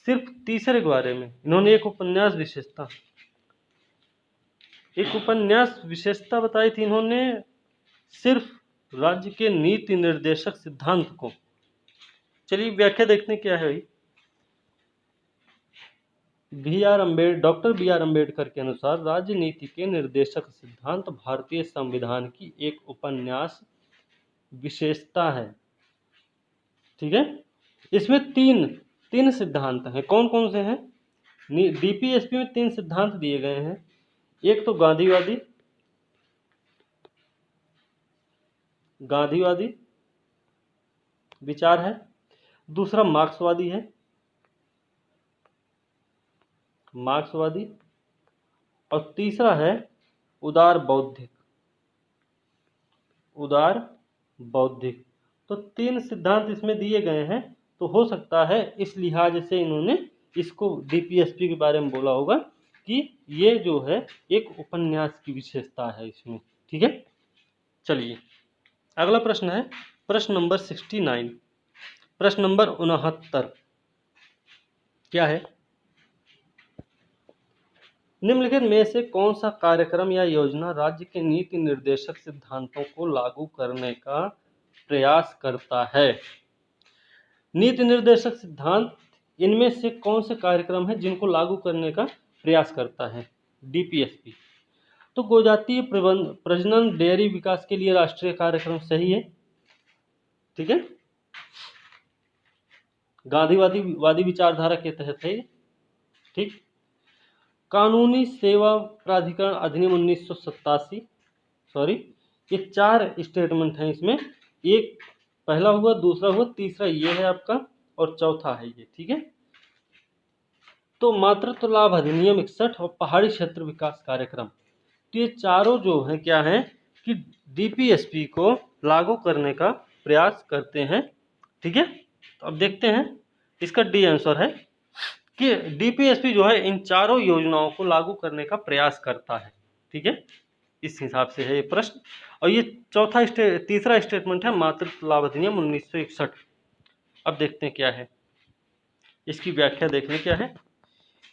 सिर्फ तीसरे के बारे में इन्होंने एक उपन्यास विशेषता बताई थी इन्होंने, सिर्फ राज्य के नीति निर्देशक सिद्धांत को। चलिए व्याख्या देखते हैं क्या है भाई। Doctor B R. अंबेडकर के अनुसार राजनीति के निर्देशक सिद्धांत भारतीय संविधान की एक उपन्यास विशेषता है। ठीक है, इसमें तीन सिद्धांत हैं। कौन कौन से हैं? डीपीएसपी में 3 सिद्धांत दिए गए हैं। एक तो गांधीवादी विचार है, दूसरा मार्क्सवादी है, मार्क्सवादी, और तीसरा है उदार बौद्धिक, उदार बौद्धिक। तो 3 सिद्धांत इसमें दिए गए हैं, तो हो सकता है इस लिहाज से इन्होंने इसको डीपीएसपी के बारे में बोला होगा कि ये जो है एक उपन्यास की विशेषता है इसमें। ठीक है, चलिए अगला प्रश्न है प्रश्न नंबर 69, प्रश्न नंबर 69 क्या है, निम्नलिखित में से कौन सा कार्यक्रम या योजना राज्य के नीति निर्देशक सिद्धांतों को लागू करने का प्रयास करता है। नीति निर्देशक सिद्धांत, इनमें से कौन से कार्यक्रम है जिनको लागू करने का प्रयास करता है डीपीएसपी। तो गोजातीय प्रजनन डेयरी विकास के लिए राष्ट्रीय कार्यक्रम सही है। ठीक है, गांधीवादी विचारधारा के तहत है। ठीक, कानूनी सेवा प्राधिकरण अधिनियम 1987, सॉरी ये 4 स्टेटमेंट हैं इसमें, एक पहला हुआ, दूसरा हुआ, तीसरा ये है आपका, और चौथा है ये। ठीक है, तो मातृत्व लाभ अधिनियम 61 और पहाड़ी क्षेत्र विकास कार्यक्रम, तो ये चारों जो है क्या है कि डीपीएसपी को लागू करने का प्रयास करते हैं। ठीक है, तो अब देखते हैं इसका डी आंसर है कि डीपीएसपी जो है इन चारों योजनाओं को लागू करने का प्रयास करता है। ठीक है, इस हिसाब से है ये प्रश्न। और ये तीसरा स्टेटमेंट है मातृत्व लाभ अधिनियम 1961। अब देखते हैं क्या है इसकी व्याख्या, देखने क्या है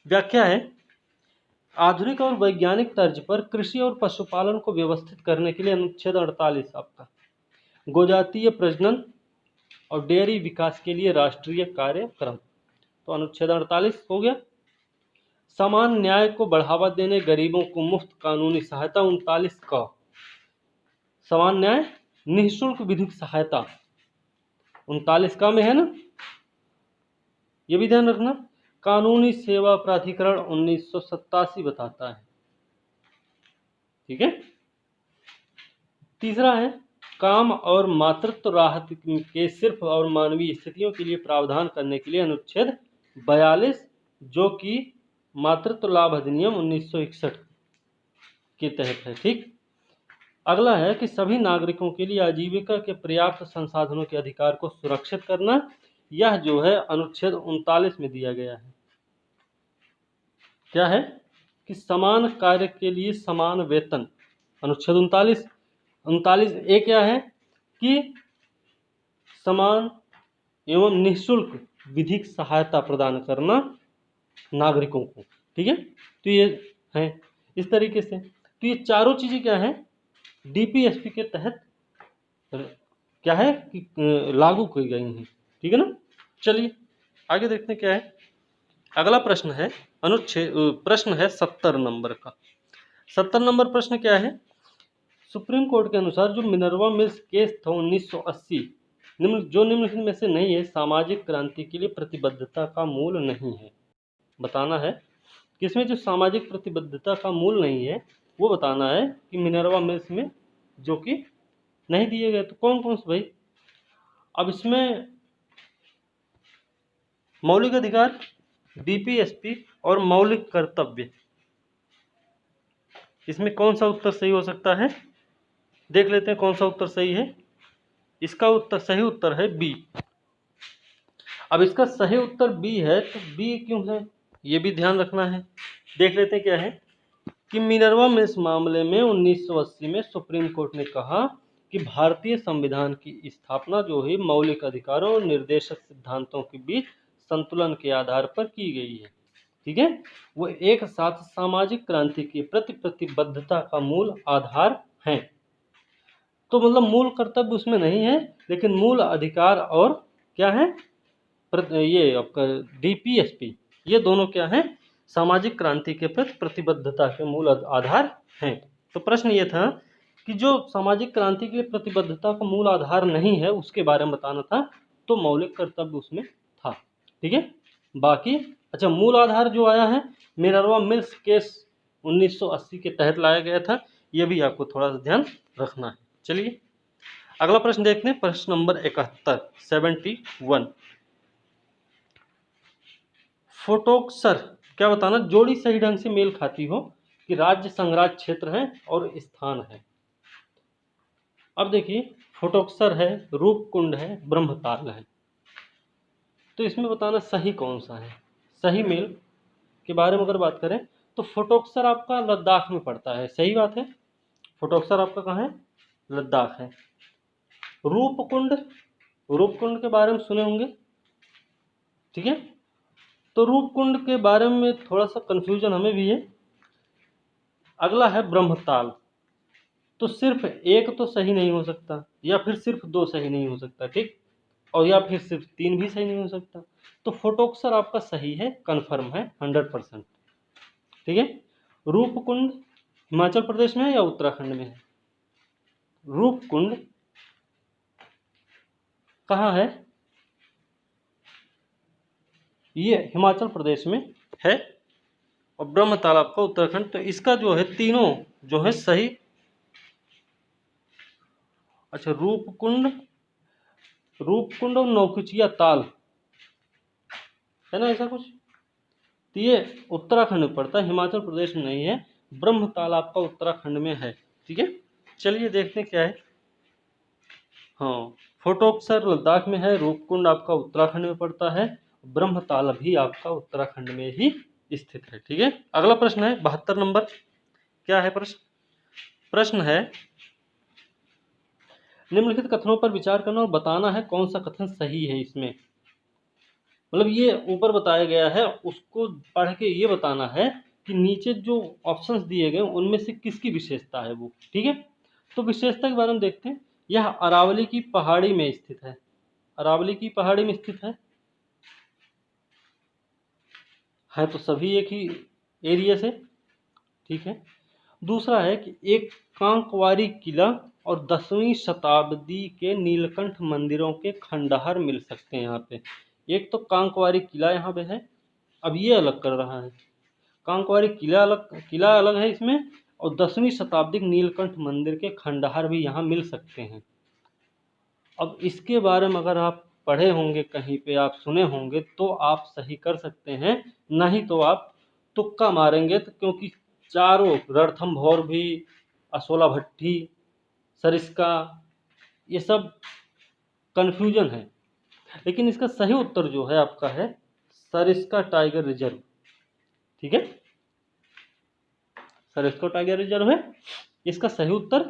व्याख्या है, आधुनिक और वैज्ञानिक तर्ज पर कृषि और पशुपालन को व्यवस्थित करने के लिए अनुच्छेद 48 आपका गोजातीय प्रजनन और डेयरी विकास के लिए राष्ट्रीय कार्यक्रम, तो अनुच्छेद 48 हो गया। समान न्याय को बढ़ावा देने गरीबों को मुफ्त कानूनी सहायता 39 का, समान न्याय निःशुल्क विधिक सहायता 39 का में है ना, ये भी ध्यान रखना। कानूनी सेवा प्राधिकरण 1987 बताता है। ठीक है, तीसरा है काम और मातृत्व राहत के सिर्फ और मानवीय स्थितियों के लिए प्रावधान करने के लिए अनुच्छेद 42 जो कि मातृत्व लाभ अधिनियम 1961 के तहत है। ठीक, अगला है कि सभी नागरिकों के लिए आजीविका के पर्याप्त संसाधनों के अधिकार को सुरक्षित करना, यह जो है अनुच्छेद 39 में दिया गया है। क्या है कि समान कार्य के लिए समान वेतन, अनुच्छेद 39 ए क्या है कि समान एवं निःशुल्क विधिक सहायता प्रदान करना नागरिकों को। ठीक है, तो ये है इस तरीके से। तो ये चारों चीजें क्या है डीपीएसपी के तहत क्या है कि लागू की गई हैं। ठीक है ना, चलिए आगे देखते हैं क्या है। अगला प्रश्न है प्रश्न है 70 नंबर का। 70 नंबर प्रश्न क्या है, सुप्रीम कोर्ट के अनुसार जो मिनर्वा मिल्स केस था 1980 निम्नलिखित में से नहीं है सामाजिक क्रांति के लिए प्रतिबद्धता का मूल नहीं है। बताना है कि इसमें जो सामाजिक प्रतिबद्धता का मूल नहीं है वो बताना है कि मिनर्वा मिल्स में जो कि नहीं दिए गए। तो कौन कौन से भाई, अब इसमें मौलिक अधिकार, डीपीएसपी और मौलिक कर्तव्य, इसमें कौन सा उत्तर सही हो सकता है, देख लेते हैं कौन सा उत्तर सही है। इसका उत्तर सही उत्तर है बी। अब इसका सही उत्तर बी है तो बी क्यों है ये भी ध्यान रखना है। देख लेते हैं क्या है कि मिनर्वा मिल्स मामले में 1980 में सुप्रीम कोर्ट ने कहा कि भारतीय संविधान की स्थापना जो है मौलिक अधिकारों और निर्देशक सिद्धांतों के बीच संतुलन के आधार पर की गई है। ठीक है, वो एक साथ सामाजिक क्रांति के प्रति प्रतिबद्धता का मूल आधार है। तो मतलब मूल कर्तव्य उसमें नहीं है, लेकिन मूल अधिकार और क्या है ये आपका डीपीएसपी, ये दोनों क्या है सामाजिक क्रांति के प्रति प्रतिबद्धता के मूल आधार हैं। तो प्रश्न ये था कि जो सामाजिक क्रांति के लिए प्रतिबद्धता का मूल आधार नहीं है उसके बारे में बताना था, तो मौलिक कर्तव्य उसमें था। ठीक है, बाकी अच्छा मूल आधार जो आया है मिनर्वा मिल्स केस 1980 के तहत लाया गया था, ये भी आपको थोड़ा सा ध्यान रखना है। चलिए अगला प्रश्न देखते हैं, प्रश्न नंबर 71 71। फोटोक्सर क्या बताना, जोड़ी सही ढंग से मेल खाती हो कि राज्य संघराज्य क्षेत्र है और स्थान है। अब देखिए, फोटोक्सर है, रूपकुंड है, ब्रह्मताल है, तो इसमें बताना सही कौन सा है। सही मेल के बारे में अगर बात करें तो फोटोक्सर आपका लद्दाख में पड़ता है, सही बात है। फोटोक्सर आपका कहाँ है, लद्दाख है। रूपकुंड, रूपकुंड के बारे में सुने होंगे, ठीक है। तो रूपकुंड के बारे में थोड़ा सा कंफ्यूजन हमें भी है। अगला है ब्रह्मताल, तो सिर्फ एक तो सही नहीं हो सकता, या फिर सिर्फ दो सही नहीं हो सकता, ठीक, और या फिर सिर्फ तीन भी सही नहीं हो सकता। तो फोटोक्सर आपका सही है, कंफर्म है 100%, ठीक है। रूपकुंड हिमाचल प्रदेश में है या उत्तराखंड में है? रूपकुंड कहाँ है? ये हिमाचल प्रदेश में है, और ब्रह्मताल आपका उत्तराखंड। तो इसका जो है तीनों जो है सही। अच्छा, रूपकुंड, रूपकुंड और नौकुचिया ताल है ना, ऐसा कुछ। तो ये उत्तराखंड में पड़ता है, हिमाचल प्रदेश में नहीं है। ब्रह्मताल आपका उत्तराखंड में है, ठीक है। चलिए देखते हैं क्या है। हाँ, फोटोक्सर लद्दाख में है, रूपकुंड आपका उत्तराखंड में पड़ता है, ब्रह्मताल भी आपका उत्तराखंड में ही स्थित है, ठीक है। अगला प्रश्न है 72 नंबर। क्या है प्रश्न? प्रश्न है, निम्नलिखित कथनों पर विचार करना और बताना है कौन सा कथन सही है इसमें। मतलब ये ऊपर बताया गया है, उसको पढ़ के ये बताना है कि नीचे जो ऑप्शंस दिए गए उनमें से किसकी विशेषता है वो, ठीक है। तो विशेषता के बारे में देखते हैं। यह अरावली की पहाड़ी में स्थित है, अरावली की पहाड़ी में स्थित है तो सभी एक ही एरिया से, ठीक है। दूसरा है कि एक कांकवारी किला और 10वीं शताब्दी के नीलकंठ मंदिरों के खंडहर मिल सकते हैं यहाँ पे। एक तो कांकवारी किला यहाँ पे है, अब ये अलग कर रहा है, कांकवारी किला अलग है इसमें, और 10वीं शताब्दी के नीलकंठ मंदिर के खंडहर भी यहाँ मिल सकते हैं। अब इसके बारे में अगर आप पढ़े होंगे कहीं पे, आप सुने होंगे, तो आप सही कर सकते हैं, नहीं तो आप तुक्का मारेंगे। तो क्योंकि चारों रणथंभौर भी, असोला भट्टी, सरिस्का, ये सब कंफ्यूजन है। लेकिन इसका सही उत्तर जो है आपका है सरिस्का टाइगर रिजर्व, ठीक है। सरिस्का टाइगर रिजर्व है इसका सही उत्तर।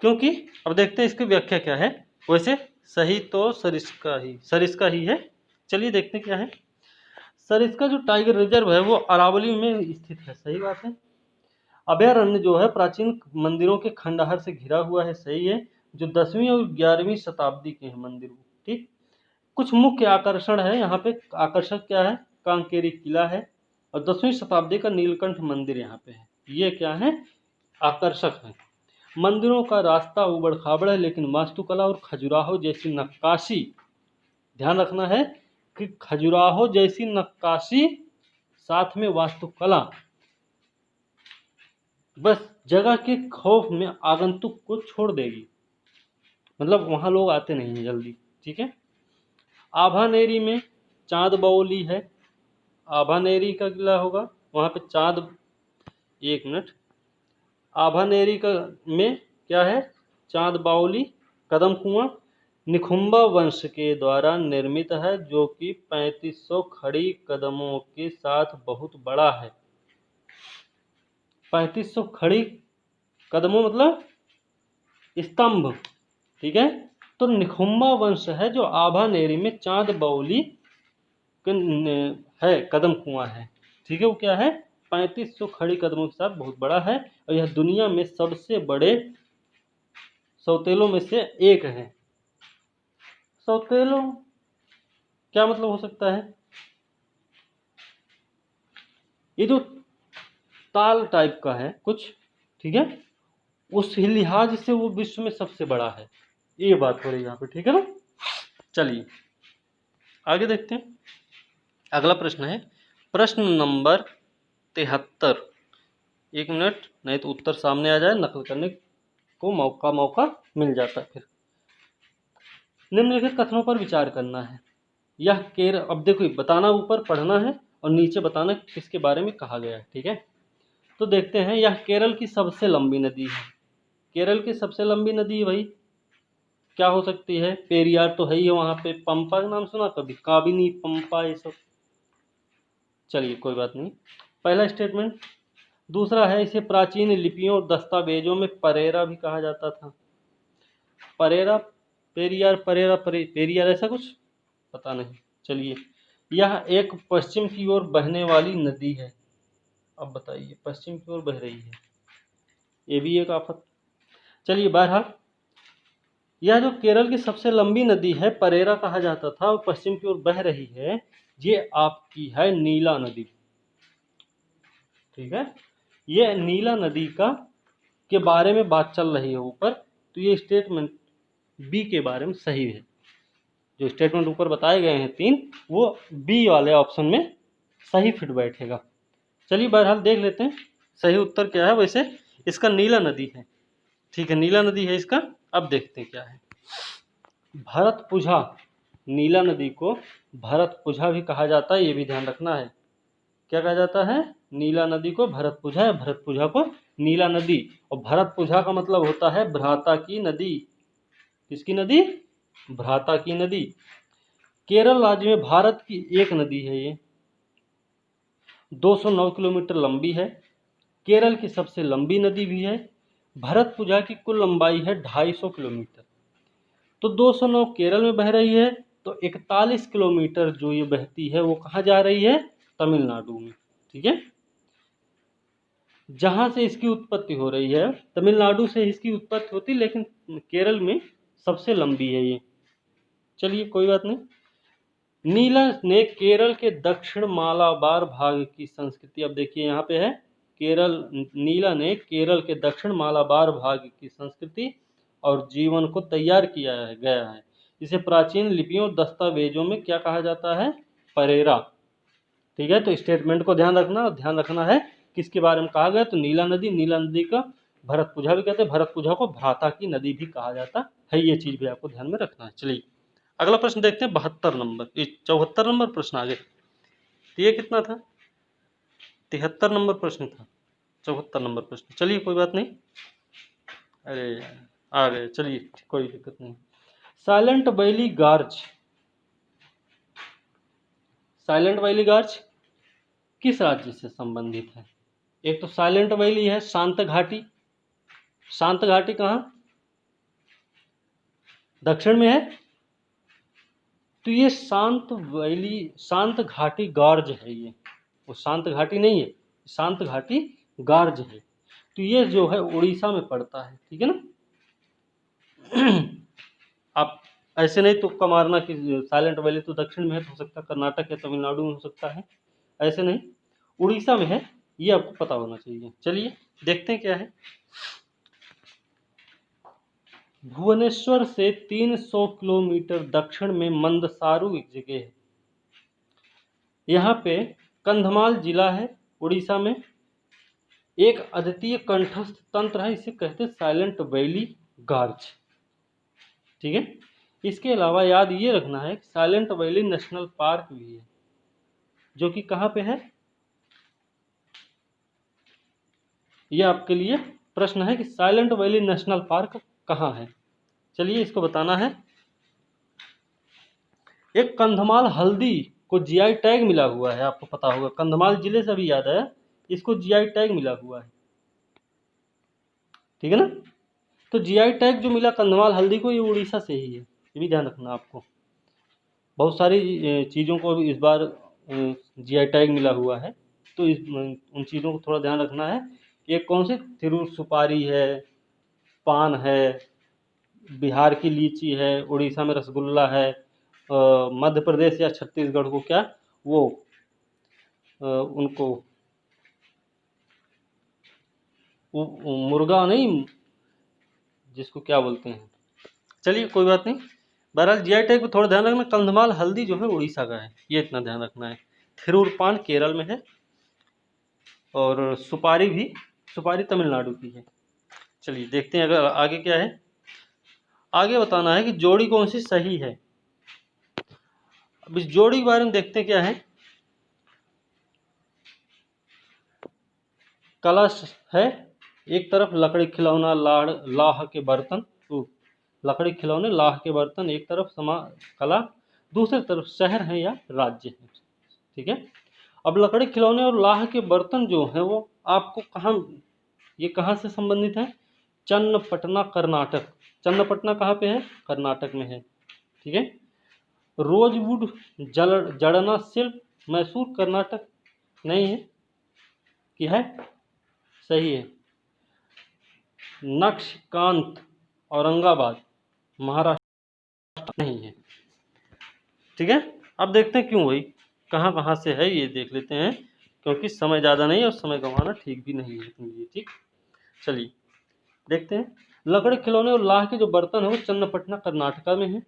क्योंकि अब देखते हैं इसकी व्याख्या क्या है। वैसे सही तो सरिस्का ही है। चलिए देखते हैं क्या है। सरिस्का जो टाइगर रिजर्व है वो अरावली में स्थित है, सही बात है। अभयारण्य जो है प्राचीन मंदिरों के खंडहर से घिरा हुआ है, सही है। जो 10वीं और 11वीं शताब्दी के हैं मंदिर, ठीक। कुछ मुख्य आकर्षण है यहाँ पे। आकर्षक क्या है? कांकेरी किला है, और 10वीं शताब्दी का नीलकंठ मंदिर यहाँ पे है। ये क्या है? आकर्षक है। मंदिरों का रास्ता उबड़ खाबड़ है, लेकिन वास्तुकला और खजुराहो जैसी नक्काशी, ध्यान रखना है कि खजुराहो जैसी नक्काशी साथ में वास्तुकला बस जगह के खौफ में आगंतुक को छोड़ देगी, मतलब वहां लोग आते नहीं हैं जल्दी, ठीक है। आभानेरी में चांद बाउली है, आभानेरी का किला होगा वहां पे चांद, एक मिनट, आभानेरी का में क्या है? चांद बाउली, कदम कुआं निखुंबा वंश के द्वारा निर्मित है, जो कि 3500 खड़ी कदमों के साथ बहुत बड़ा है। 3500 खड़ी कदमों मतलब स्तंभ, ठीक है। तो निखुंबा वंश है जो आभानेरी में चांद बाउली है, कदम कुआं है, ठीक है। वो क्या है? 3500 खड़ी कदमों के साथ बहुत बड़ा है, और यह दुनिया में सबसे बड़े सौतेलों में से एक है। सौतेलों क्या मतलब हो सकता है? ये जो ताल टाइप का है कुछ, ठीक है, उस लिहाज से वो विश्व में सबसे बड़ा है, ये बात हो रही है यहाँ पे, ठीक है ना। चलिए आगे देखते हैं। अगला प्रश्न है प्रश्न नंबर 73। एक मिनट, नहीं तो उत्तर सामने आ जाए, नकल करने को मौका मिल जाता है फिर। निम्नलिखित कथनों पर विचार करना है। यह केरल, अब देखो बताना ऊपर, पढ़ना है और नीचे बताना किसके बारे में कहा गया है। ठीक है, तो देखते हैं, यह केरल की सबसे लंबी नदी है। केरल की सबसे लंबी नदी भाई क्या हो सकती है? पेरियार तो है ही है वहाँ पे। पंपा का नाम सुना कभी? काबिनी, पंपा, ये सब। चलिए कोई बात नहीं, पहला स्टेटमेंट। दूसरा है, इसे प्राचीन लिपियों और दस्तावेजों में परेरा भी कहा जाता था। परेरा, पेरियार, परेरा, पेरियार, ऐसा कुछ पता नहीं। चलिए, यह एक पश्चिम की ओर बहने वाली नदी है। अब बताइए, पश्चिम की ओर बह रही है, ये भी एक आफत। चलिए, बहरहाल यह जो केरल की सबसे लंबी नदी है, परेरा कहा जाता था, और पश्चिम की ओर बह रही है, ये आपकी है नीला नदी। ठीक है, ये नीला नदी का के बारे में बात चल रही है ऊपर, तो ये स्टेटमेंट बी के बारे में सही है। जो स्टेटमेंट ऊपर बताए गए हैं 3, वो बी वाले ऑप्शन में सही फिट बैठेगा। चलिए बहरहाल देख लेते हैं सही उत्तर क्या है। वैसे इसका नीला नदी है। ठीक है, नीला नदी है इसका। अब देखते हैं क्या है। भरतपुझा, नीला नदी को भरतपुझा भी कहा जाता है, ये भी ध्यान रखना है। क्या कहा जाता है? नीला नदी को भरतपुझा, भरतपुझा को नीला नदी। और भरतपुझा का मतलब होता है भ्राता की नदी। किसकी नदी? भ्राता की नदी। केरल राज्य में भारत की एक नदी है, ये 209 किलोमीटर लंबी है। केरल की सबसे लंबी नदी भी है। भरतपुझा की कुल लंबाई है 250 किलोमीटर। तो 209 केरल में बह रही है, तो 41 किलोमीटर जो ये बहती है वो कहाँ जा रही है? तमिलनाडु में। ठीक है, जहाँ से इसकी उत्पत्ति हो रही है, तमिलनाडु से इसकी उत्पत्ति होती, लेकिन केरल में सबसे लंबी है ये। चलिए कोई बात नहीं। नीला ने केरल के दक्षिण मालाबार भाग की संस्कृति, अब देखिए यहाँ पे है केरल, नीला ने केरल के दक्षिण मालाबार भाग की संस्कृति और जीवन को तैयार किया है गया है। इसे प्राचीन लिपियों दस्तावेजों में क्या कहा जाता है? परेरा। ठीक है, तो स्टेटमेंट को ध्यान रखना है किसके बारे में कहा गया, तो नीला नदी। नीला नदी का भरतपुझा भी कहते हैं, भरतपुझा को भ्राता की नदी भी कहा जाता है। ये चीज भी आपको ध्यान में रखना है। चलिए अगला प्रश्न देखते हैं, 72 नंबर, 74 नंबर प्रश्न आगे। तो ये कितना था? 73 नंबर प्रश्न था, 74 नंबर प्रश्न। चलिए कोई बात नहीं, अरे आ गए, चलिए कोई दिक्कत नहीं। साइलेंट वैली गार्ज, साइलेंट वैली गार्ज किस राज्य से संबंधित है? एक तो साइलेंट वैली है शांत घाटी। शांत घाटी कहाँ? दक्षिण में है। तो ये शांत वैली, शांत घाटी गार्ज है ये, वो शांत घाटी नहीं है, शांत घाटी गार्ज है। तो ये जो है उड़ीसा में पड़ता है। ठीक है ना। आप ऐसे नहीं तुक्का मारना कि साइलेंट वैली तो दक्षिण में है, तो हो सकता है कर्नाटक या तमिलनाडु में हो सकता है, ऐसे नहीं, उड़ीसा में है, ये आपको पता होना चाहिए। चलिए देखते हैं क्या है। भुवनेश्वर से 300 किलोमीटर दक्षिण में मंदसारू एक जगह है। यहाँ पे कंधमाल जिला है उड़ीसा में। एक अद्वितीय कंठस्थ तंत्र है, इसे कहते हैं साइलेंट वैली गार्ज। ठीक है, इसके अलावा याद ये रखना है कि साइलेंट वैली नेशनल पार्क भी है, जो कि कहाँ पे है? ये आपके लिए प्रश्न है कि साइलेंट वैली नेशनल पार्क कहाँ है। चलिए इसको बताना है। एक कंधमाल हल्दी को जीआई टैग मिला हुआ है, आपको पता होगा, कंधमाल जिले से भी याद है, इसको जीआई टैग मिला हुआ है। ठीक है ना। तो जीआई टैग जो मिला कंधमाल हल्दी को, ये उड़ीसा से ही है, ये भी ध्यान रखना आपको। बहुत सारी चीज़ों को इस बार जीआई टैग मिला हुआ है, तो उन चीज़ों को थोड़ा ध्यान रखना है। ये कौन से? थिरूर सुपारी है, पान है, बिहार की लीची है, उड़ीसा में रसगुल्ला है, मध्य प्रदेश या छत्तीसगढ़ को क्या वो उनको मुर्गा नहीं, जिसको क्या बोलते हैं, चलिए कोई बात नहीं। बहरहाल जीआई टैग को थोड़ा ध्यान रखना। कंधमाल हल्दी जो है उड़ीसा का है, ये इतना ध्यान रखना है। थिरूर पान केरल में है, और सुपारी भी, सुपारी तमिलनाडु की है। चलिए देखते हैं अगर आगे क्या है। आगे बताना है कि जोड़ी कौन सी सही है। अब इस जोड़ी के बारे में देखते हैं क्या है। कलश है, एक तरफ लकड़ी खिलौना लाह के बर्तन, लकड़ी खिलौने लाह के बर्तन एक तरफ कला, दूसरी तरफ शहर है या राज्य है। ठीक है, अब लकड़ी खिलौने और लाह के बर्तन जो है वो आपको कहाँ से संबंधित है? चन्नपटना कर्नाटक। चन्नपटना कहाँ पे है? कर्नाटक में है। ठीक है, रोजवुड जड़ना शिल्प मैसूर कर्नाटक नहीं है कि है? सही है। नक्शकांत औरंगाबाद महाराष्ट्र नहीं है। ठीक है, अब देखते हैं क्यों भाई, कहाँ से है ये देख लेते हैं, क्योंकि समय ज़्यादा नहीं है और समय गंवाना ठीक भी नहीं है अपने लिए। ठीक, चलिए देखते हैं। लकड़ी खिलौने और लाह के जो बर्तन है वो चन्नपटना कर्नाटका में है।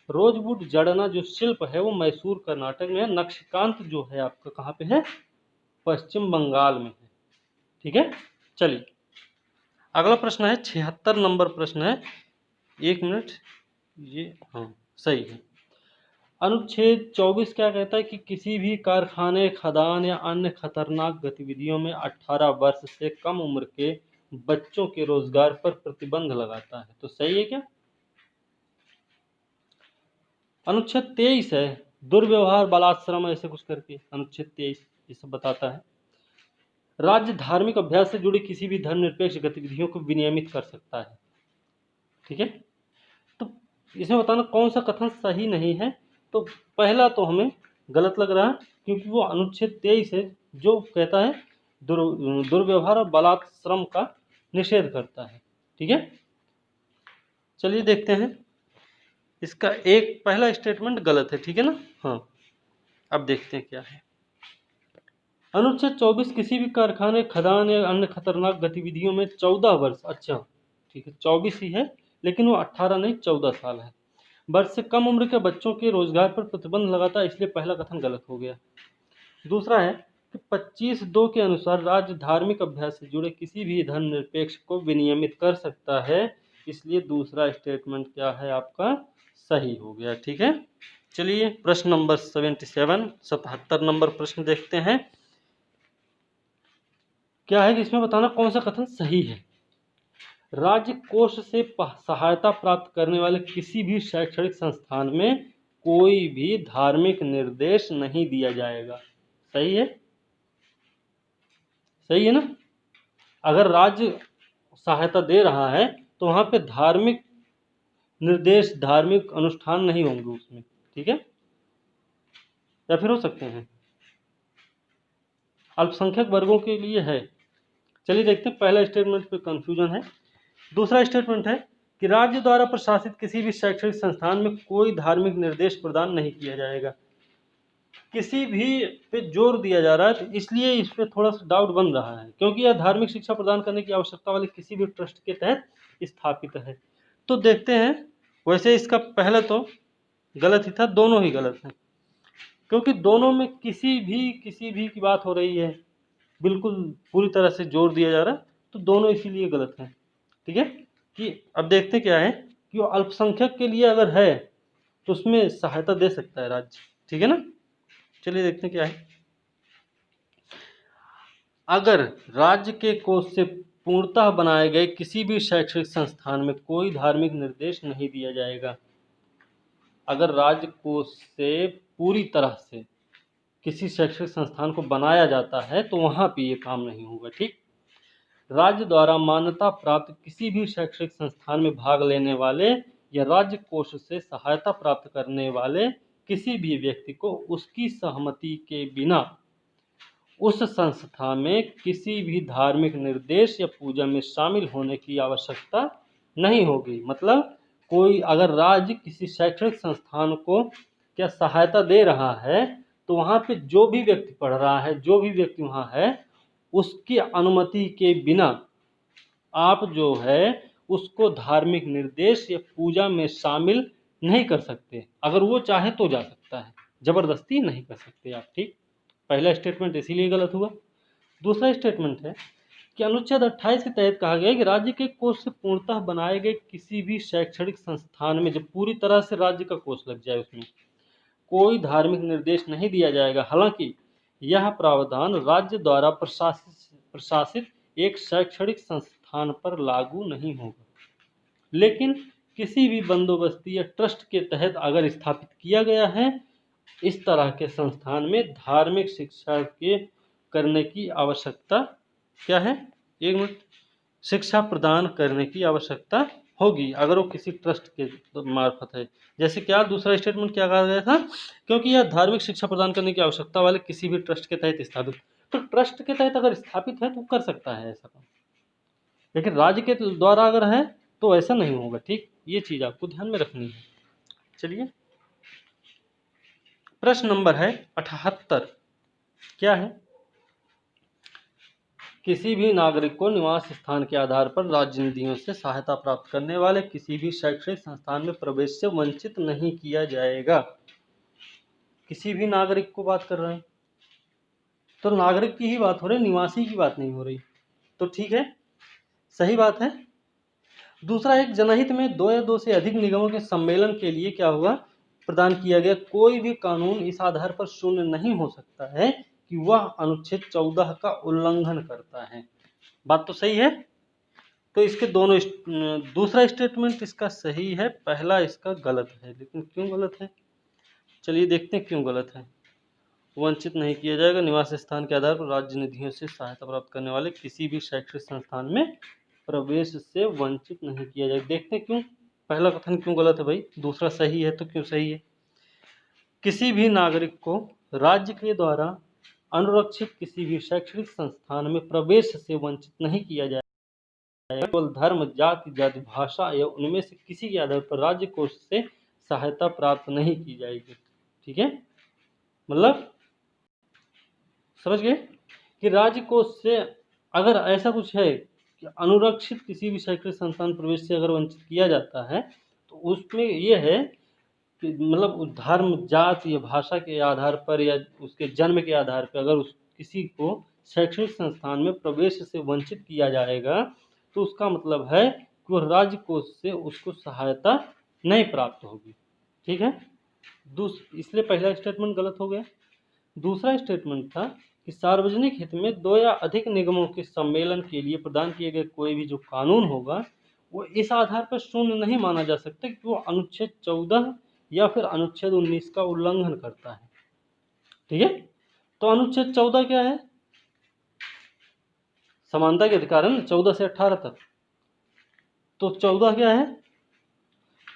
रोजवुड जड़ना जो शिल्प है वो मैसूर कर्नाटक में है। नक्शकांत जो है आपका कहाँ पे है? पश्चिम बंगाल में है। ठीक है, चलिए अगला प्रश्न है 76 नंबर प्रश्न है। 1 मिनट, ये हाँ सही है। अनुच्छेद 24 क्या कहता है कि किसी भी कारखाने, खदान या अन्य खतरनाक गतिविधियों में 18 वर्ष से कम उम्र के बच्चों के रोजगार पर प्रतिबंध लगाता है। तो सही है क्या? अनुच्छेद 23 है, दुर्व्यवहार बलात्श्रम ऐसे कुछ करके अनुच्छेद 23 ये सब बताता है। राज्य धार्मिक अभ्यास से जुड़ी किसी भी धर्मनिरपेक्ष गतिविधियों को विनियमित कर सकता है। ठीक है, तो इसमें बताना कौन सा कथन सही नहीं है। तो पहला तो हमें गलत लग रहा है, क्योंकि वो अनुच्छेद 23 है जो कहता है दुर्व्यवहार और बलात्श्रम का निषेध करता है। ठीक है, चलिए देखते हैं। इसका एक पहला स्टेटमेंट गलत है। ठीक है ना? हाँ, अब देखते हैं क्या है। अनुच्छेद 24 किसी भी कारखाने, खदान या अन्य खतरनाक गतिविधियों में 14 वर्ष, अच्छा ठीक है 24 ही है, लेकिन वो 18 नहीं 14 साल है, वर्ष से कम उम्र के बच्चों के रोजगार पर प्रतिबंध लगाता है, इसलिए पहला कथन गलत हो गया। दूसरा है कि 25(2) के अनुसार राज्य धार्मिक अभ्यास से जुड़े किसी भी धर्मनिरपेक्ष को विनियमित कर सकता है, इसलिए दूसरा स्टेटमेंट क्या है आपका? सही हो गया। ठीक है, चलिए प्रश्न नंबर 77 नंबर प्रश्न देखते हैं। क्या है कि इसमें बताना कौन सा कथन सही है। राज्य कोष से सहायता प्राप्त करने वाले किसी भी शैक्षणिक संस्थान में कोई भी धार्मिक निर्देश नहीं दिया जाएगा। सही है? सही है ना? अगर राज्य सहायता दे रहा है तो वहां पे धार्मिक निर्देश, धार्मिक अनुष्ठान नहीं होंगे उसमें। ठीक है, या फिर हो सकते हैं? अल्पसंख्यक वर्गों के लिए है। चलिए देखते हैं, पहला स्टेटमेंट पे कंफ्यूजन है। दूसरा स्टेटमेंट है कि राज्य द्वारा प्रशासित किसी भी शैक्षणिक संस्थान में कोई धार्मिक निर्देश प्रदान नहीं किया जाएगा। किसी भी पे जोर दिया जा रहा है, तो इसलिए इस पे थोड़ा सा डाउट बन रहा है, क्योंकि यह धार्मिक शिक्षा प्रदान करने की आवश्यकता वाले किसी भी ट्रस्ट के तहत स्थापित है। तो देखते हैं, वैसे इसका पहला तो गलत ही था, दोनों ही गलत हैं, क्योंकि दोनों में किसी भी की बात हो रही है, बिल्कुल पूरी तरह से जोर दिया जा रहा है, तो दोनों इसीलिए गलत हैं। ठीक है, कि अब देखते क्या है कि वो अल्पसंख्यक के लिए अगर है तो उसमें सहायता दे सकता है राज्य। ठीक है ना? चलिए देखते हैं क्या है। अगर राज्य के कोष से पूर्णतः बनाए गए किसी भी शैक्षणिक संस्थान में कोई धार्मिक निर्देश नहीं दिया जाएगा। अगर राज्य कोष से पूरी तरह से किसी शैक्षणिक संस्थान को बनाया जाता है तो वहां पे ये काम नहीं होगा। ठीक, राज्य द्वारा मान्यता प्राप्त किसी भी शैक्षणिक संस्थान में भाग लेने वाले या राज्य कोष से सहायता प्राप्त करने वाले किसी भी व्यक्ति को उसकी सहमति के बिना उस संस्था में किसी भी धार्मिक निर्देश या पूजा में शामिल होने की आवश्यकता नहीं होगी। मतलब कोई अगर राज्य किसी शैक्षणिक संस्थान को क्या सहायता दे रहा है तो वहाँ पे जो भी व्यक्ति पढ़ रहा है, जो भी व्यक्ति वहाँ है, उसकी अनुमति के बिना आप जो है उसको धार्मिक निर्देश या पूजा में शामिल नहीं कर सकते। अगर वो चाहे तो जा सकता है, जबरदस्ती नहीं कर सकते आप। ठीक, पहला स्टेटमेंट इसीलिए गलत हुआ। दूसरा स्टेटमेंट है कि अनुच्छेद 28 के तहत कहा गया है कि राज्य के कोष से पूर्णतः बनाए गए किसी भी शैक्षणिक संस्थान में, जब पूरी तरह से राज्य का कोष लग जाए, उसमें कोई धार्मिक निर्देश नहीं दिया जाएगा। हालांकि यह प्रावधान राज्य द्वारा प्रशासित एक शैक्षणिक संस्थान पर लागू नहीं होगा, लेकिन किसी भी बंदोबस्ती या ट्रस्ट के तहत अगर स्थापित किया गया है, इस तरह के संस्थान में धार्मिक शिक्षा के करने की आवश्यकता क्या है, एक मिनट, शिक्षा प्रदान करने की आवश्यकता होगी अगर वो किसी ट्रस्ट के मार्फत है। जैसे क्या दूसरा स्टेटमेंट क्या कहा गया था, क्योंकि यह धार्मिक शिक्षा प्रदान करने की आवश्यकता वाले किसी भी ट्रस्ट के तहत स्थापित, तो ट्रस्ट के तहत अगर स्थापित है तो कर सकता है ऐसा काम, लेकिन राज्य के द्वारा अगर है तो ऐसा नहीं होगा। ठीक, ये चीज आपको ध्यान में रखनी है। चलिए, प्रश्न नंबर है 78, क्या है, किसी भी नागरिक को निवास स्थान के आधार पर राज्य निधियों से सहायता प्राप्त करने वाले किसी भी शैक्षणिक संस्थान में प्रवेश से वंचित नहीं किया जाएगा। किसी भी नागरिक को बात कर रहे हैं, तो नागरिक की ही बात हो रही, निवासी की बात नहीं हो रही, तो ठीक है, सही बात है। दूसरा, एक जनहित में दो या दो से अधिक निगमों के सम्मेलन के लिए क्या हुआ, प्रदान किया गया कोई भी कानून इस आधार पर शून्य नहीं हो सकता है कि वह अनुच्छेद 14 का उल्लंघन करता है। बात तो सही है। तो इसके दोनों दूसरा स्टेटमेंट इसका सही है, पहला इसका गलत है। लेकिन क्यों गलत है, चलिए देखते हैं क्यों गलत है। वंचित नहीं किया जाएगा, निवास स्थान के आधार पर राज्य निधियों से सहायता प्राप्त करने वाले किसी भी शैक्षणिक संस्थान में प्रवेश से वंचित नहीं किया जाएगा। देखते हैं क्यों, पहला कथन क्यों गलत है भाई, दूसरा सही है तो क्यों सही है। किसी भी नागरिक को राज्य के द्वारा अनुरक्षित किसी भी शैक्षणिक संस्थान में प्रवेश से वंचित नहीं किया जाएगा, केवल धर्म, जाति, भाषा या उनमें से किसी के आधार पर राज्य कोष से सहायता प्राप्त नहीं की जाएगी। ठीक है, मतलब समझ गए कि राज्य कोष से अगर ऐसा कुछ है कि अनुरक्षित किसी भी शैक्षणिक संस्थान प्रवेश से अगर वंचित किया जाता है, तो उसमें यह है कि मतलब धर्म, जाति या भाषा के आधार पर या उसके जन्म के आधार पर अगर किसी को शैक्षणिक संस्थान में प्रवेश से वंचित किया जाएगा, तो उसका मतलब है कि वह राज्य कोष से उसको सहायता नहीं प्राप्त होगी। ठीक है, इसलिए पहला स्टेटमेंट गलत हो गया। दूसरा स्टेटमेंट था कि सार्वजनिक हित में दो या अधिक निगमों के सम्मेलन के लिए प्रदान किए गए कोई भी जो कानून होगा, वो इस आधार पर शून्य नहीं माना जा सकता कि वो अनुच्छेद 14 या फिर अनुच्छेद 19 का उल्लंघन करता है। ठीक है, तो अनुच्छेद 14 क्या है, समानता के अधिकार है ना, 14 से 18 तक। तो 14 क्या है,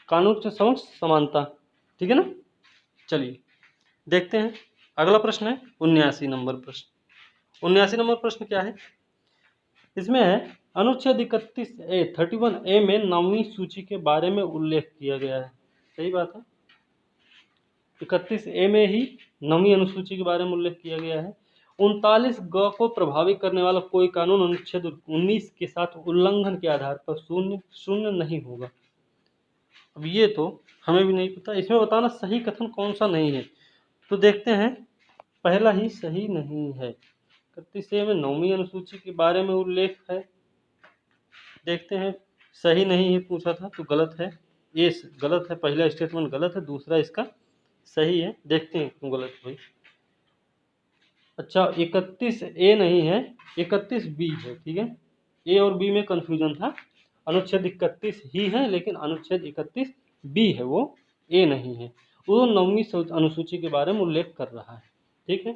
कानून के समक्ष समानता। ठीक है ना, चलिए देखते हैं। अगला प्रश्न है 79 नंबर प्रश्न। 79 नंबर प्रश्न क्या है, इसमें है अनुच्छेद 31A में 9वीं सूची के बारे में उल्लेख किया गया है। सही बात है, 31A में ही 9वीं अनुसूची के बारे में उल्लेख किया गया है। 39G को प्रभावित करने वाला कोई कानून अनुच्छेद 19 के साथ उल्लंघन के आधार पर शून्य नहीं होगा। अब ये तो हमें भी नहीं पता, इसमें बताना सही कथन कौन सा नहीं है। तो देखते हैं, पहला ही सही नहीं है। 31A में 9वीं अनुसूची के बारे में उल्लेख है, देखते हैं, सही नहीं है पूछा था तो गलत है, ये गलत है, पहला स्टेटमेंट गलत है, दूसरा इसका सही है। देखते हैं क्यों गलत हुई। अच्छा, 31A नहीं है, 31B है। ठीक है, ए और बी में कंफ्यूजन था, अनुच्छेद 31 ही है लेकिन अनुच्छेद 31B है, वो ए नहीं है। वो 9वीं अनुसूची के बारे में उल्लेख कर रहा है। ठीक है,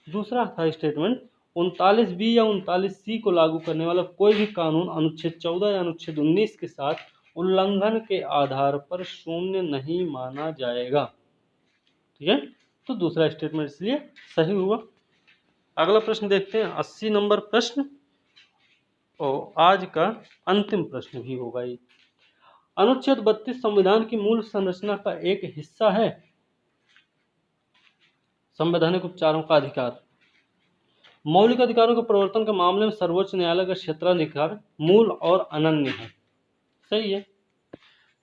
दूसरा था स्टेटमेंट 39B या 39C को लागू करने वाला कोई भी कानून अनुच्छेद 14 या अनुच्छेद 19 के साथ उल्लंघन के आधार पर शून्य नहीं माना जाएगा। ठीक है, तो दूसरा स्टेटमेंट इसलिए सही हुआ। अगला प्रश्न देखते हैं, 80 नंबर प्रश्न, और आज का अंतिम प्रश्न भी होगा ये। अनुच्छेद 32 संविधान की मूल संरचना का एक हिस्सा है। संवैधानिक उपचारों का अधिकार, मौलिक अधिकारों के प्रवर्तन के मामले में सर्वोच्च न्यायालय का क्षेत्राधिकार मूल और अनन्य है। सही है,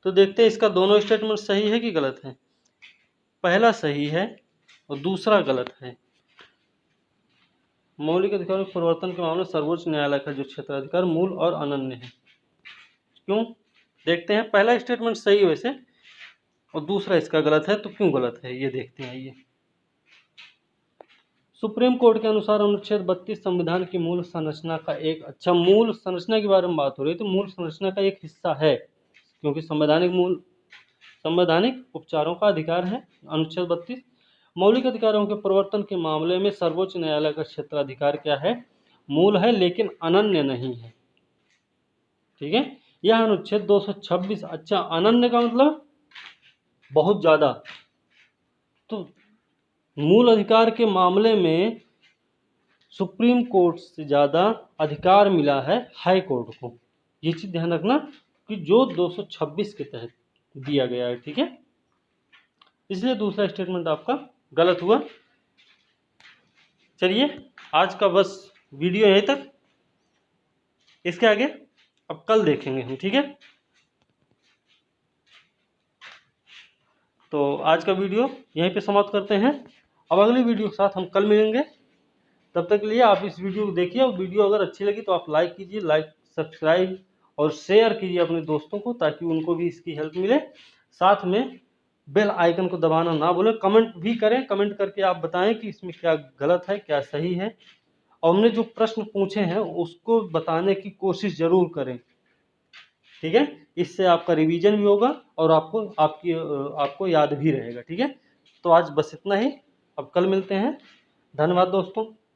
तो देखते हैं इसका दोनों स्टेटमेंट सही है कि गलत है। पहला सही है और दूसरा गलत है। मौलिक अधिकारों के परिवर्तन के मामले में सर्वोच्च न्यायालय का जो क्षेत्राधिकार मूल और अनन्य है, क्यों, देखते हैं। पहला स्टेटमेंट सही है वैसे, और दूसरा इसका गलत है, तो क्यों गलत है ये देखते हैं। ये सुप्रीम कोर्ट के अनुसार अनुच्छेद 32 संविधान की मूल संरचना का एक, अच्छा मूल संरचना के बारे में बात हो रही है, तो मूल संरचना का एक हिस्सा है, क्योंकि संवैधानिक उपचारों का अधिकार है अनुच्छेद 32। मौलिक अधिकारों के प्रवर्तन के मामले में सर्वोच्च न्यायालय का क्षेत्राधिकार क्या है? मूल है, लेकिन अनन्य नहीं है। ठीक है, यह अनुच्छेद 226, अच्छा अनन्य का मतलब बहुत ज्यादा, तो मूल अधिकार के मामले में सुप्रीम कोर्ट से ज़्यादा अधिकार मिला है हाई कोर्ट को। ये चीज़ ध्यान रखना कि जो 226 के तहत दिया गया है। ठीक है, इसलिए दूसरा स्टेटमेंट आपका गलत हुआ। चलिए आज का बस वीडियो यहीं तक, इसके आगे अब कल देखेंगे हम। ठीक है, तो आज का वीडियो यहीं पे समाप्त करते हैं। अब अगली वीडियो के साथ हम कल मिलेंगे। तब तक के लिए आप इस वीडियो को देखिए, और वीडियो अगर अच्छी लगी तो आप लाइक कीजिए, लाइक सब्सक्राइब और शेयर कीजिए अपने दोस्तों को, ताकि उनको भी इसकी हेल्प मिले। साथ में बेल आइकन को दबाना ना भूलें। कमेंट भी करें, कमेंट करके आप बताएं कि इसमें क्या गलत है क्या सही है, और हमने जो प्रश्न पूछे हैं उसको बताने की कोशिश जरूर करें। ठीक है, इससे आपका रिवीजन भी होगा और आपको याद भी रहेगा। ठीक है, तो आज बस इतना ही, अब कल मिलते हैं। धन्यवाद दोस्तों।